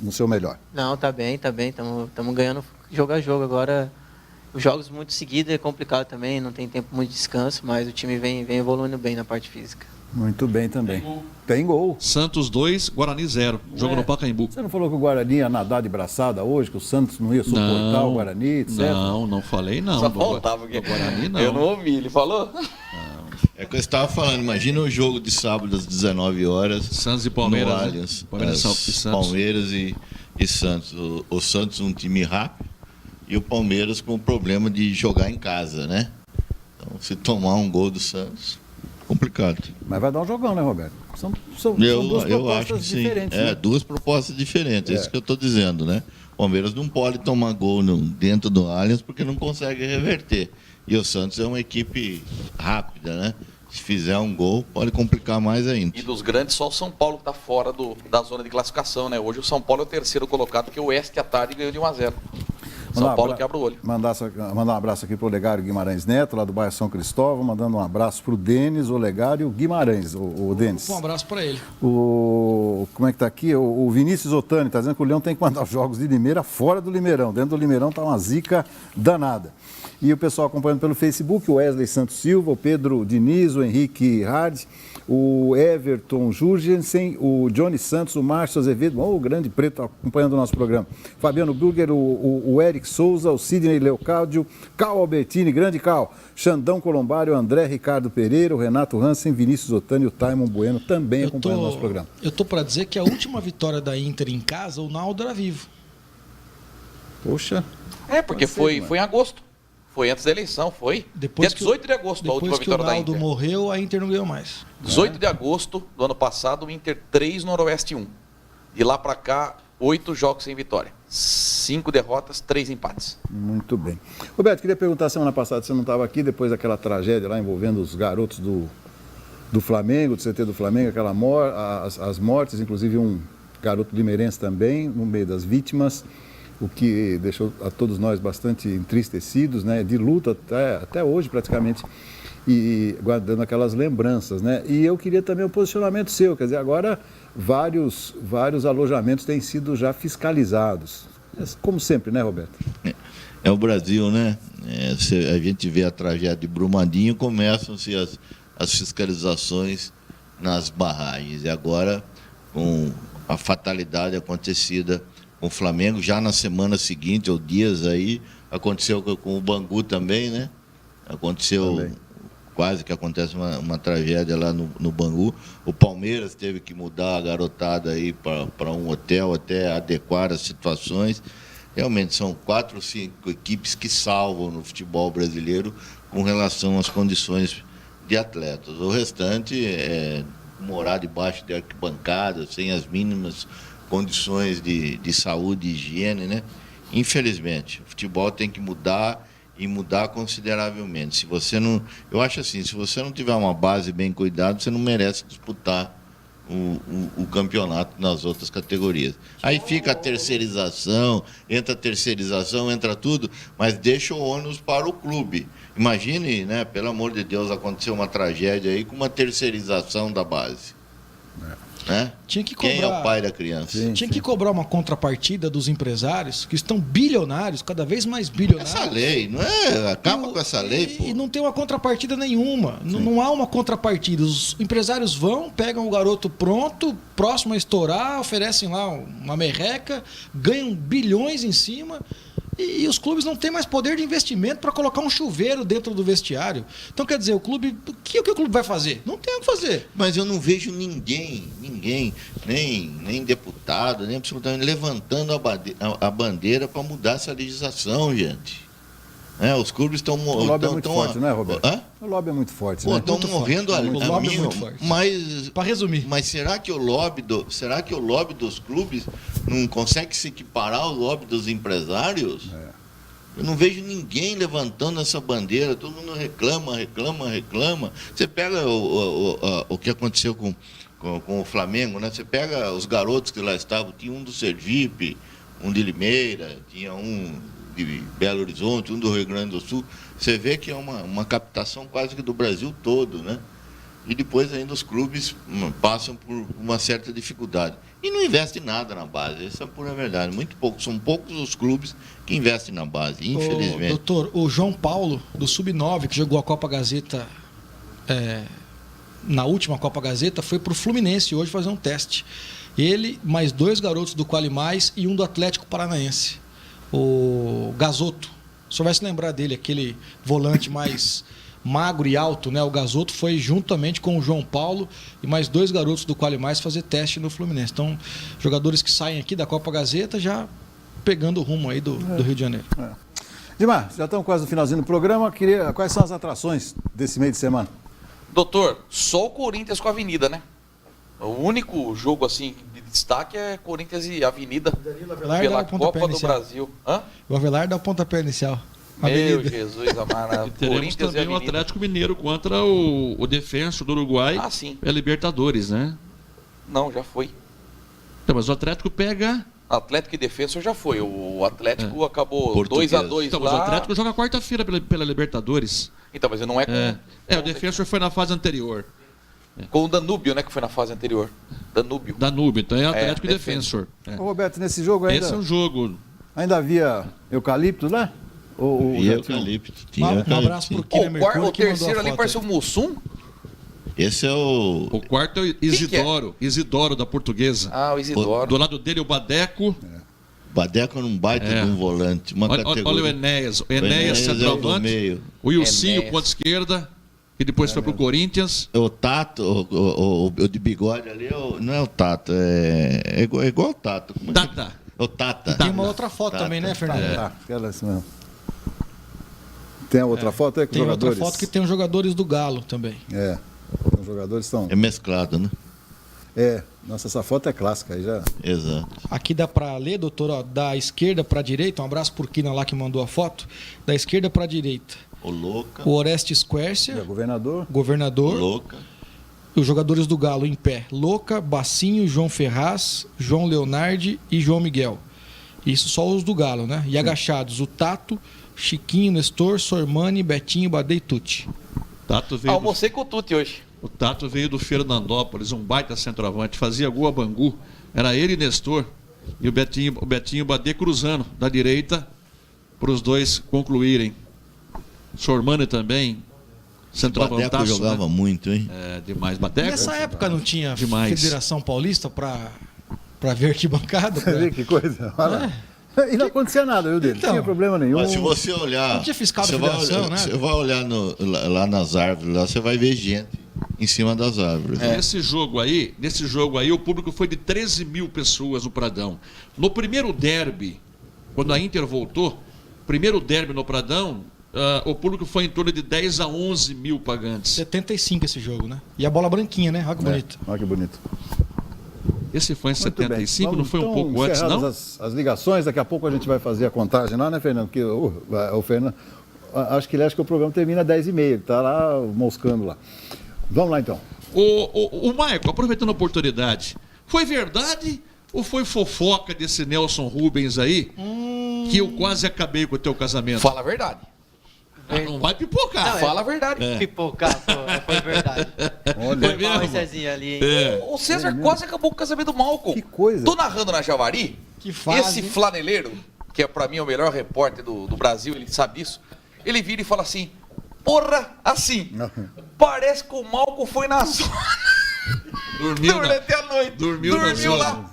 no seu melhor? Não, tá bem. Estamos ganhando jogo a jogo. Agora, os jogos muito seguidos é complicado também, não tem tempo muito de descanso, mas o time vem evoluindo bem na parte física. Muito bem também. Tem gol. Santos 2, Guarani 0. Jogo no Pacaembu. Você não falou que o Guarani ia nadar de braçada hoje, que o Santos não ia suportar o Guarani, etc? Não falei não. Só faltava que Guarani não. Eu não ouvi, ele falou? É o que eu estava falando, imagina o jogo de sábado às 19 horas. Santos e Palmeiras. No Allianz, Palmeiras e Santos. Palmeiras e Santos. O Santos um time rápido e o Palmeiras com o problema de jogar em casa, né? Então, se tomar um gol do Santos, complicado. Mas vai dar um jogão, né, Roberto? São duas propostas diferentes. Né? Duas propostas diferentes, é isso que eu estou dizendo, né? O Palmeiras não pode tomar gol dentro do Allianz porque não consegue reverter. E o Santos é uma equipe rápida, né? Se fizer um gol, pode complicar mais ainda. E dos grandes, só o São Paulo que está fora da zona de classificação, né? Hoje o São Paulo é o terceiro colocado, porque o Oeste à tarde ganhou de 1-0. São Paulo que abre o olho. Mandar um abraço aqui para o Olegário Guimarães Neto, lá do bairro São Cristóvão, mandando um abraço para o Denis Olegário Guimarães, o Denis. Um abraço para ele. Como é que está aqui? O Vinícius Otani está dizendo que o Leão tem que mandar os jogos de Limeira fora do Limeirão. Dentro do Limeirão está uma zica danada. E o pessoal acompanhando pelo Facebook, o Wesley Santos Silva, o Pedro Diniz, o Henrique Hard, o Everton Jurgensen, o Johnny Santos, o Márcio Azevedo, o grande preto acompanhando o nosso programa. Fabiano Burger, o Eric Souza, o Sidney Leocádio, Cal Albertini, grande Cal, Xandão Colombário, André Ricardo Pereira, o Renato Hansen, Vinícius Otani e o Taimon Bueno também acompanhando o nosso programa. Eu tô para dizer que a última vitória da Inter em casa, o Naldo era vivo. Poxa. Porque foi em agosto. Foi antes da eleição, foi. Dia 18 de agosto, a última vitória da Inter. Depois que o Naldo morreu, a Inter não ganhou mais. 18 de agosto do ano passado, o Inter 3, Noroeste 1. De lá para cá, 8 jogos sem vitória. 5 derrotas, 3 empates. Muito bem. Roberto, queria perguntar, semana passada você não estava aqui, depois daquela tragédia lá envolvendo os garotos do Flamengo, do CT do Flamengo, as mortes, inclusive um garoto limeirense também, no meio das vítimas, o que deixou a todos nós bastante entristecidos, né, de luta até hoje praticamente, e guardando aquelas lembranças, né? E eu queria também o posicionamento seu, quer dizer, agora vários alojamentos têm sido já fiscalizados, como sempre, né, Roberto? É o Brasil, né? A gente vê a tragédia de Brumadinho, começam-se as fiscalizações nas barragens, e agora com a fatalidade acontecida com o Flamengo, já na semana seguinte, ou dias aí, aconteceu com o Bangu também, né? Aconteceu, também. Quase que acontece uma tragédia lá no Bangu. O Palmeiras teve que mudar a garotada aí para um hotel até adequar as situações. Realmente são 4 ou 5 equipes que salvam no futebol brasileiro com relação às condições de atletas. O restante é morar debaixo de arquibancada, sem as mínimas condições de saúde e higiene, né? Infelizmente, o futebol tem que mudar e mudar consideravelmente. Se você não, eu acho assim, se você não tiver uma base bem cuidada, você não merece disputar o campeonato nas outras categorias. Aí fica a terceirização, entra tudo, mas deixa o ônus para o clube. Imagine, né, pelo amor de Deus, acontecer uma tragédia aí com uma terceirização da base. Né? Tinha que cobrar, quem é o pai da criança? Tinha que cobrar uma contrapartida dos empresários que estão bilionários, cada vez mais bilionários. Essa lei, não é? Acaba com essa lei, pô. E não tem uma contrapartida nenhuma. Não há uma contrapartida. Os empresários vão, pegam o garoto pronto, próximo a estourar, oferecem lá uma merreca, ganham bilhões em cima. E os clubes não têm mais poder de investimento para colocar um chuveiro dentro do vestiário. Então, quer dizer, o clube... O que o clube vai fazer? Não tem o que fazer. Mas eu não vejo ninguém, nem deputado, nem absolutamente, levantando a bandeira para mudar essa legislação, gente. Os clubes estão... O lobby é muito forte, né, Roberto? O lobby é muito forte, Pô, né? estão morrendo ali. O lobby é muito forte. Mas, para resumir, mas será que o lobby dos clubes não consegue se equiparar ao lobby dos empresários? Eu não vejo ninguém levantando essa bandeira. Todo mundo reclama. Você pega o que aconteceu com o Flamengo, né? Você pega os garotos que lá estavam, tinha um do Sergipe, um de Limeira, tinha um de Belo Horizonte, um do Rio Grande do Sul. Você vê que é uma captação quase que do Brasil todo, né? E depois ainda os clubes passam por uma certa dificuldade. E não investem nada na base, essa é a pura verdade. São poucos os clubes que investem na base, infelizmente. Doutor, o João Paulo, do Sub-9, que jogou a Copa Gazeta, na última Copa Gazeta, foi para o Fluminense hoje fazer um teste. Ele, mais 2 garotos do Qualimais e um do Atlético Paranaense. O Gazoto, o senhor vai se lembrar dele, aquele volante mais magro e alto, né? O Gazoto foi juntamente com o João Paulo e mais 2 garotos do Qualimais fazer teste no Fluminense. Então, jogadores que saem aqui da Copa Gazeta já pegando o rumo aí do Rio de Janeiro. Dimar, já estamos quase no finalzinho do programa. Quais são as atrações desse meio de semana? Doutor, só o Corinthians com a Avenida, né? O único jogo assim de destaque é Corinthians e Avenida pela Copa do Brasil. Hã? O Avelar dá o pontapé inicial. Meu Jesus amado. E teremos também o Atlético Mineiro contra o Defensor do Uruguai. Ah, sim. É Libertadores, né? Não, já foi. Então, mas o Atlético pega... Atlético e Defensor já foi. O Atlético acabou 2-2 então, lá. Mas o Atlético joga quarta-feira pela Libertadores. Então, mas não é com... o Defensor foi na fase anterior. Com o Danúbio, né? Que foi na fase anterior. Danúbio, então é Atlético e Defensor. Ô, Roberto, nesse jogo ainda... Esse é um jogo... Ainda havia eucalipto, né? E eucalipto. Um abraço pro Kina Mercúrio. O terceiro ali parece o Mussum. Esse é o... O quarto é o Isidoro. Isidoro da Portuguesa. Ah, o Isidoro. Do lado dele o Badeco. Badeco era um baita de um volante. Olha o Enéas. O Enéas centroavante. O Ilcinho, ponta esquerda. E depois foi pro Corinthians. O Tato, o de bigode ali, não é o Tato, é igual o Tato. Tata. O Tata. Tem uma outra foto também, né, Fernando? Aquela assim mesmo. Tem a outra foto aí com tem os jogadores? Tem outra foto que tem os jogadores do Galo também. Os jogadores estão... É mesclado, né? Nossa, essa foto é clássica aí já. Exato. Aqui dá para ler, doutor, ó, da esquerda para a direita, um abraço por Kina lá que mandou a foto. Da esquerda para a direita. O Louca. O Orestes Quércia. Governador. Louca. Os jogadores do Galo em pé. Louca, Bacinho, João Ferraz, João Leonardi e João Miguel. Isso só os do Galo, né? E agachados, o Tato, Chiquinho, Nestor, Sormani, Betinho, Badei e Tuti. Almocei com o Tuti hoje. O Tato veio do Fernandópolis, um baita centroavante. Fazia gol a Bangu. Era ele e Nestor. E o Betinho Badei cruzando da direita para os dois concluírem. Sormani também, centroavantaço. Badeco jogava muito, hein? Demais. Badeco. Nessa época não tinha demais. Federação Paulista para ver arquibancada? Você vê que coisa? E não acontecia nada, viu, dele? Não tinha problema nenhum. Mas se você olhar... Não tinha fiscal da federação, né? Você vai olhar lá nas árvores, lá você vai ver gente em cima das árvores. Nesse jogo aí, o público foi de 13 mil pessoas no Pradão. No primeiro derby, quando a Inter voltou, primeiro derby no Pradão, o público foi em torno de 10 a 11 mil pagantes. 75 esse jogo, né? E a bola branquinha, né? Olha que bonito. Olha que bonito. Esse foi em 75, não foi um pouco antes, não? As ligações, daqui a pouco a gente vai fazer a contagem lá, né, Fernando? Porque o Fernando, acho que o programa termina às 10h30, ele está lá moscando lá. Vamos lá, então. O Maicon, aproveitando a oportunidade, foi verdade ou foi fofoca desse Nelson Rubens aí, que eu quase acabei com o teu casamento? Fala a verdade. Não vai pipocar. Não, fala a verdade. Pipocar, foi verdade. Olha, foi mal esse Zezinho ali, hein? O César quase acabou com o casamento do Malcolm. Que coisa. Tô narrando na Javari. Que fase. Esse flaneleiro, que é pra mim o melhor repórter do Brasil, ele sabe disso. Ele vira e fala assim: porra, assim, parece que o Malcolm foi na zona. Dormiu até a noite. Dormiu lá.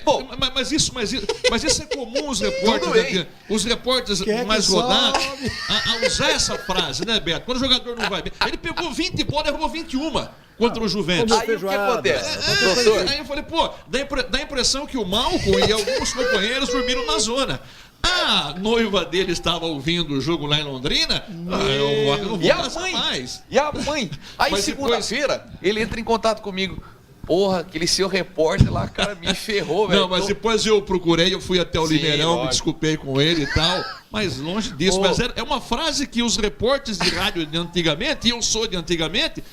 Bom, mas isso é comum os repórteres mais rodados a usar essa frase, né, Beto? Quando o jogador não vai bem. Ele pegou 20 bolas e roubou 21. contra o Juventus. Aí o que acontece? Doutor? Aí eu falei, pô, dá a impressão que o Malcom e alguns companheiros dormiram na zona. A noiva dele estava ouvindo o jogo lá em Londrina. Eu não vou passar mais. E a mãe? Aí segunda-feira, ele entra em contato comigo. Porra, aquele seu repórter lá, cara, me ferrou, velho. Não, mas depois eu procurei, eu fui até o Limeirão, me desculpei com ele e tal. Mas longe disso. Mas é uma frase que os repórteres de rádio de antigamente, e eu sou de antigamente,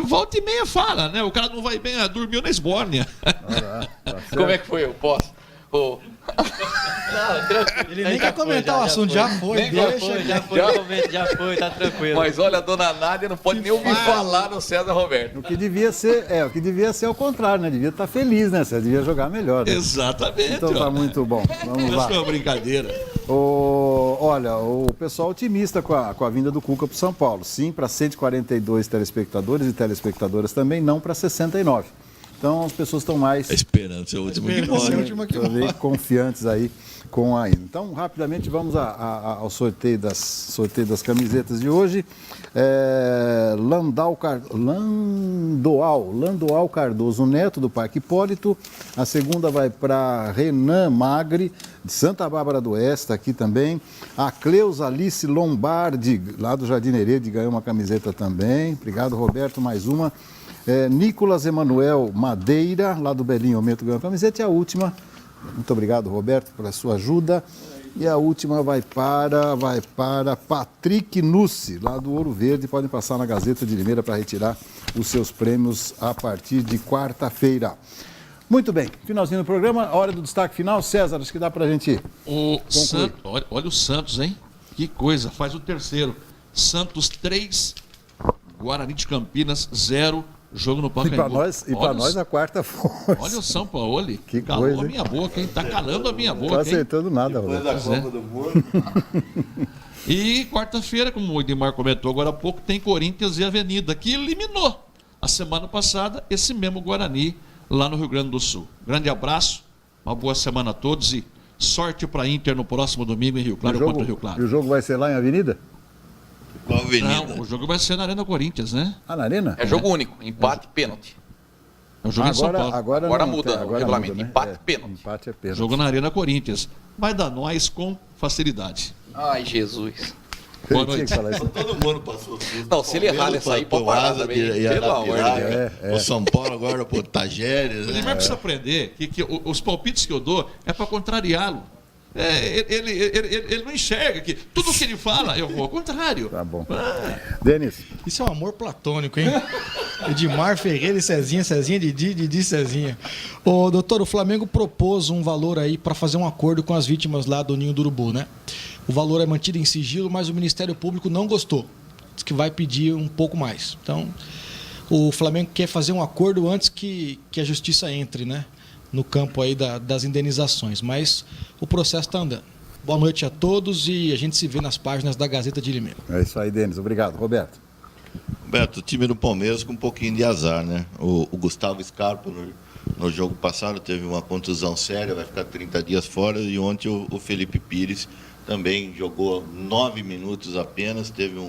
volta e meia fala, né? O cara não vai bem, dormiu na esbórnia. Como é que foi? Eu posso? Ele nem quer comentar o assunto, já foi, já foi, tá tranquilo. Mas olha, a dona Nádia não pode nem ouvir falar no César Roberto. O que devia ser o contrário, né? Devia estar feliz, né? Você devia jogar melhor. Né? Exatamente. Então tá muito bom. Vamos lá. Acho que é uma brincadeira. Olha, o pessoal otimista com a vinda do Cuca para São Paulo. Sim, para 142 telespectadores e telespectadoras também, não para 69. Então as pessoas estão mais... A esperança é a última que morre. Confiantes aí com a ida. Então, rapidamente, vamos ao sorteio das camisetas de hoje. Landoal Cardoso Neto, do Parque Hipólito. A segunda vai para Renan Magri, de Santa Bárbara do Oeste, aqui também. A Cleusa Alice Lombardi, lá do Jardim Herede, ganhou uma camiseta também. Obrigado, Roberto, mais uma. Nicolas Emanuel Madeira, lá do Belinho Aumento, ganhou a camiseta. E a última, muito obrigado, Roberto, pela sua ajuda. E a última vai para Patrick Nussi, lá do Ouro Verde. Podem passar na Gazeta de Limeira para retirar os seus prêmios a partir de quarta-feira. Muito bem, finalzinho do programa, hora do destaque final. César, acho que dá para a gente concluir. Olha o Santos, hein? Que coisa, faz o terceiro. Santos 3, Guarani de Campinas 0. Jogo no Pacaembu. E para nós a quarta força. Olha o São Paulo, que calou coisa, a minha boca, hein? Tá calando a minha boca, Não tá acertando nada, Depois da Copa do Mundo. E quarta-feira, como o Edmar comentou agora há pouco, tem Corinthians e Avenida, que eliminou a semana passada esse mesmo Guarani lá no Rio Grande do Sul. Grande abraço, uma boa semana a todos e sorte para Inter no próximo domingo em Rio Claro contra o Rio Claro. E o jogo vai ser lá em Avenida? Qual avenida? Não, o jogo vai ser na Arena Corinthians, né? Ah, na Arena? É jogo único, empate e pênalti. É o jogo em São Paulo. Agora muda o regulamento, né? empate e pênalti. Empate é pênalti. Jogo na Arena Corinthians. Vai dar nós com facilidade. Ai, Jesus. Boa noite. Todo mundo passou susto. Não, se ele errar essa aí, pode parar também. Pelo amor de Deus. O São Paulo agora, pô, Tajeres. O Edmar precisa aprender que os palpites que eu dou é para contrariá-lo. Ele não enxerga que tudo que ele fala, eu vou ao contrário. Tá bom. Denis. Isso é um amor platônico, hein? Edmar Ferreira e Cezinha, Didi, Cezinha. Ô, doutor, o Flamengo propôs um valor aí para fazer um acordo com as vítimas lá do Ninho do Urubu, né? O valor é mantido em sigilo, mas o Ministério Público não gostou. Diz que vai pedir um pouco mais. Então, o Flamengo quer fazer um acordo antes que a Justiça entre, né? No campo aí das indenizações, mas o processo está andando. Boa noite a todos e a gente se vê nas páginas da Gazeta de Limeira. É isso aí, Denis. Obrigado. Roberto. Roberto, o time do Palmeiras com um pouquinho de azar, né? O Gustavo Scarpa, no jogo passado, teve uma contusão séria, vai ficar 30 dias fora, e ontem o Felipe Pires também jogou 9 minutos apenas, teve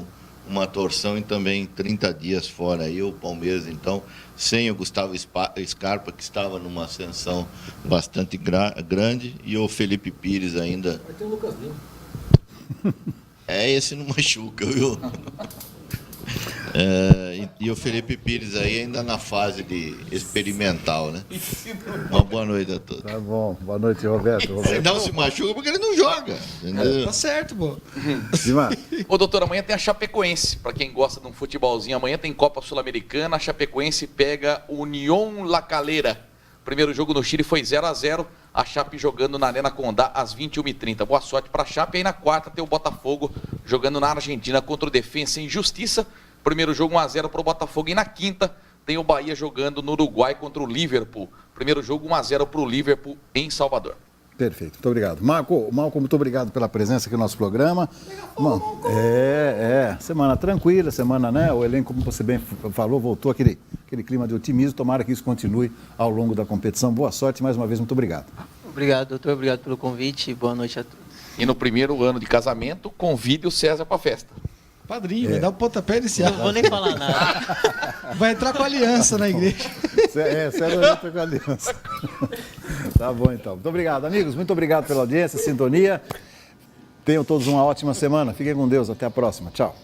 uma torção e também 30 dias fora. Aí o Palmeiras, então, sem o Gustavo Scarpa, que estava numa ascensão bastante grande, e o Felipe Pires ainda... Vai ter o Lucas Lima. Esse não machuca, viu? E o Felipe Pires aí ainda na fase de experimental, né? Uma boa noite a todos. Tá bom. Boa noite, Roberto. Ele não se machuca porque ele não joga. Entendeu? Tá certo, pô. Ô, doutor, amanhã tem a Chapecoense. Para quem gosta de um futebolzinho, amanhã tem Copa Sul-Americana. A Chapecoense pega União La Calera. Primeiro jogo no Chile foi 0-0. A Chape jogando na Arena Condá às 21h30. Boa sorte para a Chape. Aí na quarta tem o Botafogo jogando na Argentina contra o Defensa e Justiça. Primeiro jogo 1-0 para o Botafogo. E na quinta tem o Bahia jogando no Uruguai contra o Liverpool. Primeiro jogo 1-0 para o Liverpool em Salvador. Perfeito, muito obrigado. Malcom, muito obrigado pela presença aqui no nosso programa. Semana tranquila, semana, né? O elenco, como você bem falou, voltou aquele clima de otimismo. Tomara que isso continue ao longo da competição. Boa sorte, mais uma vez, muito obrigado. Obrigado, doutor, obrigado pelo convite e boa noite a todos. E no primeiro ano de casamento, convide o César para a festa. Padrinho, vai dar o pontapé inicial. Não vou nem falar nada. Vai entrar com aliança na igreja. César entra com aliança. Tá bom, então. Muito obrigado, amigos. Muito obrigado pela audiência, sintonia. Tenham todos uma ótima semana. Fiquem com Deus. Até a próxima. Tchau.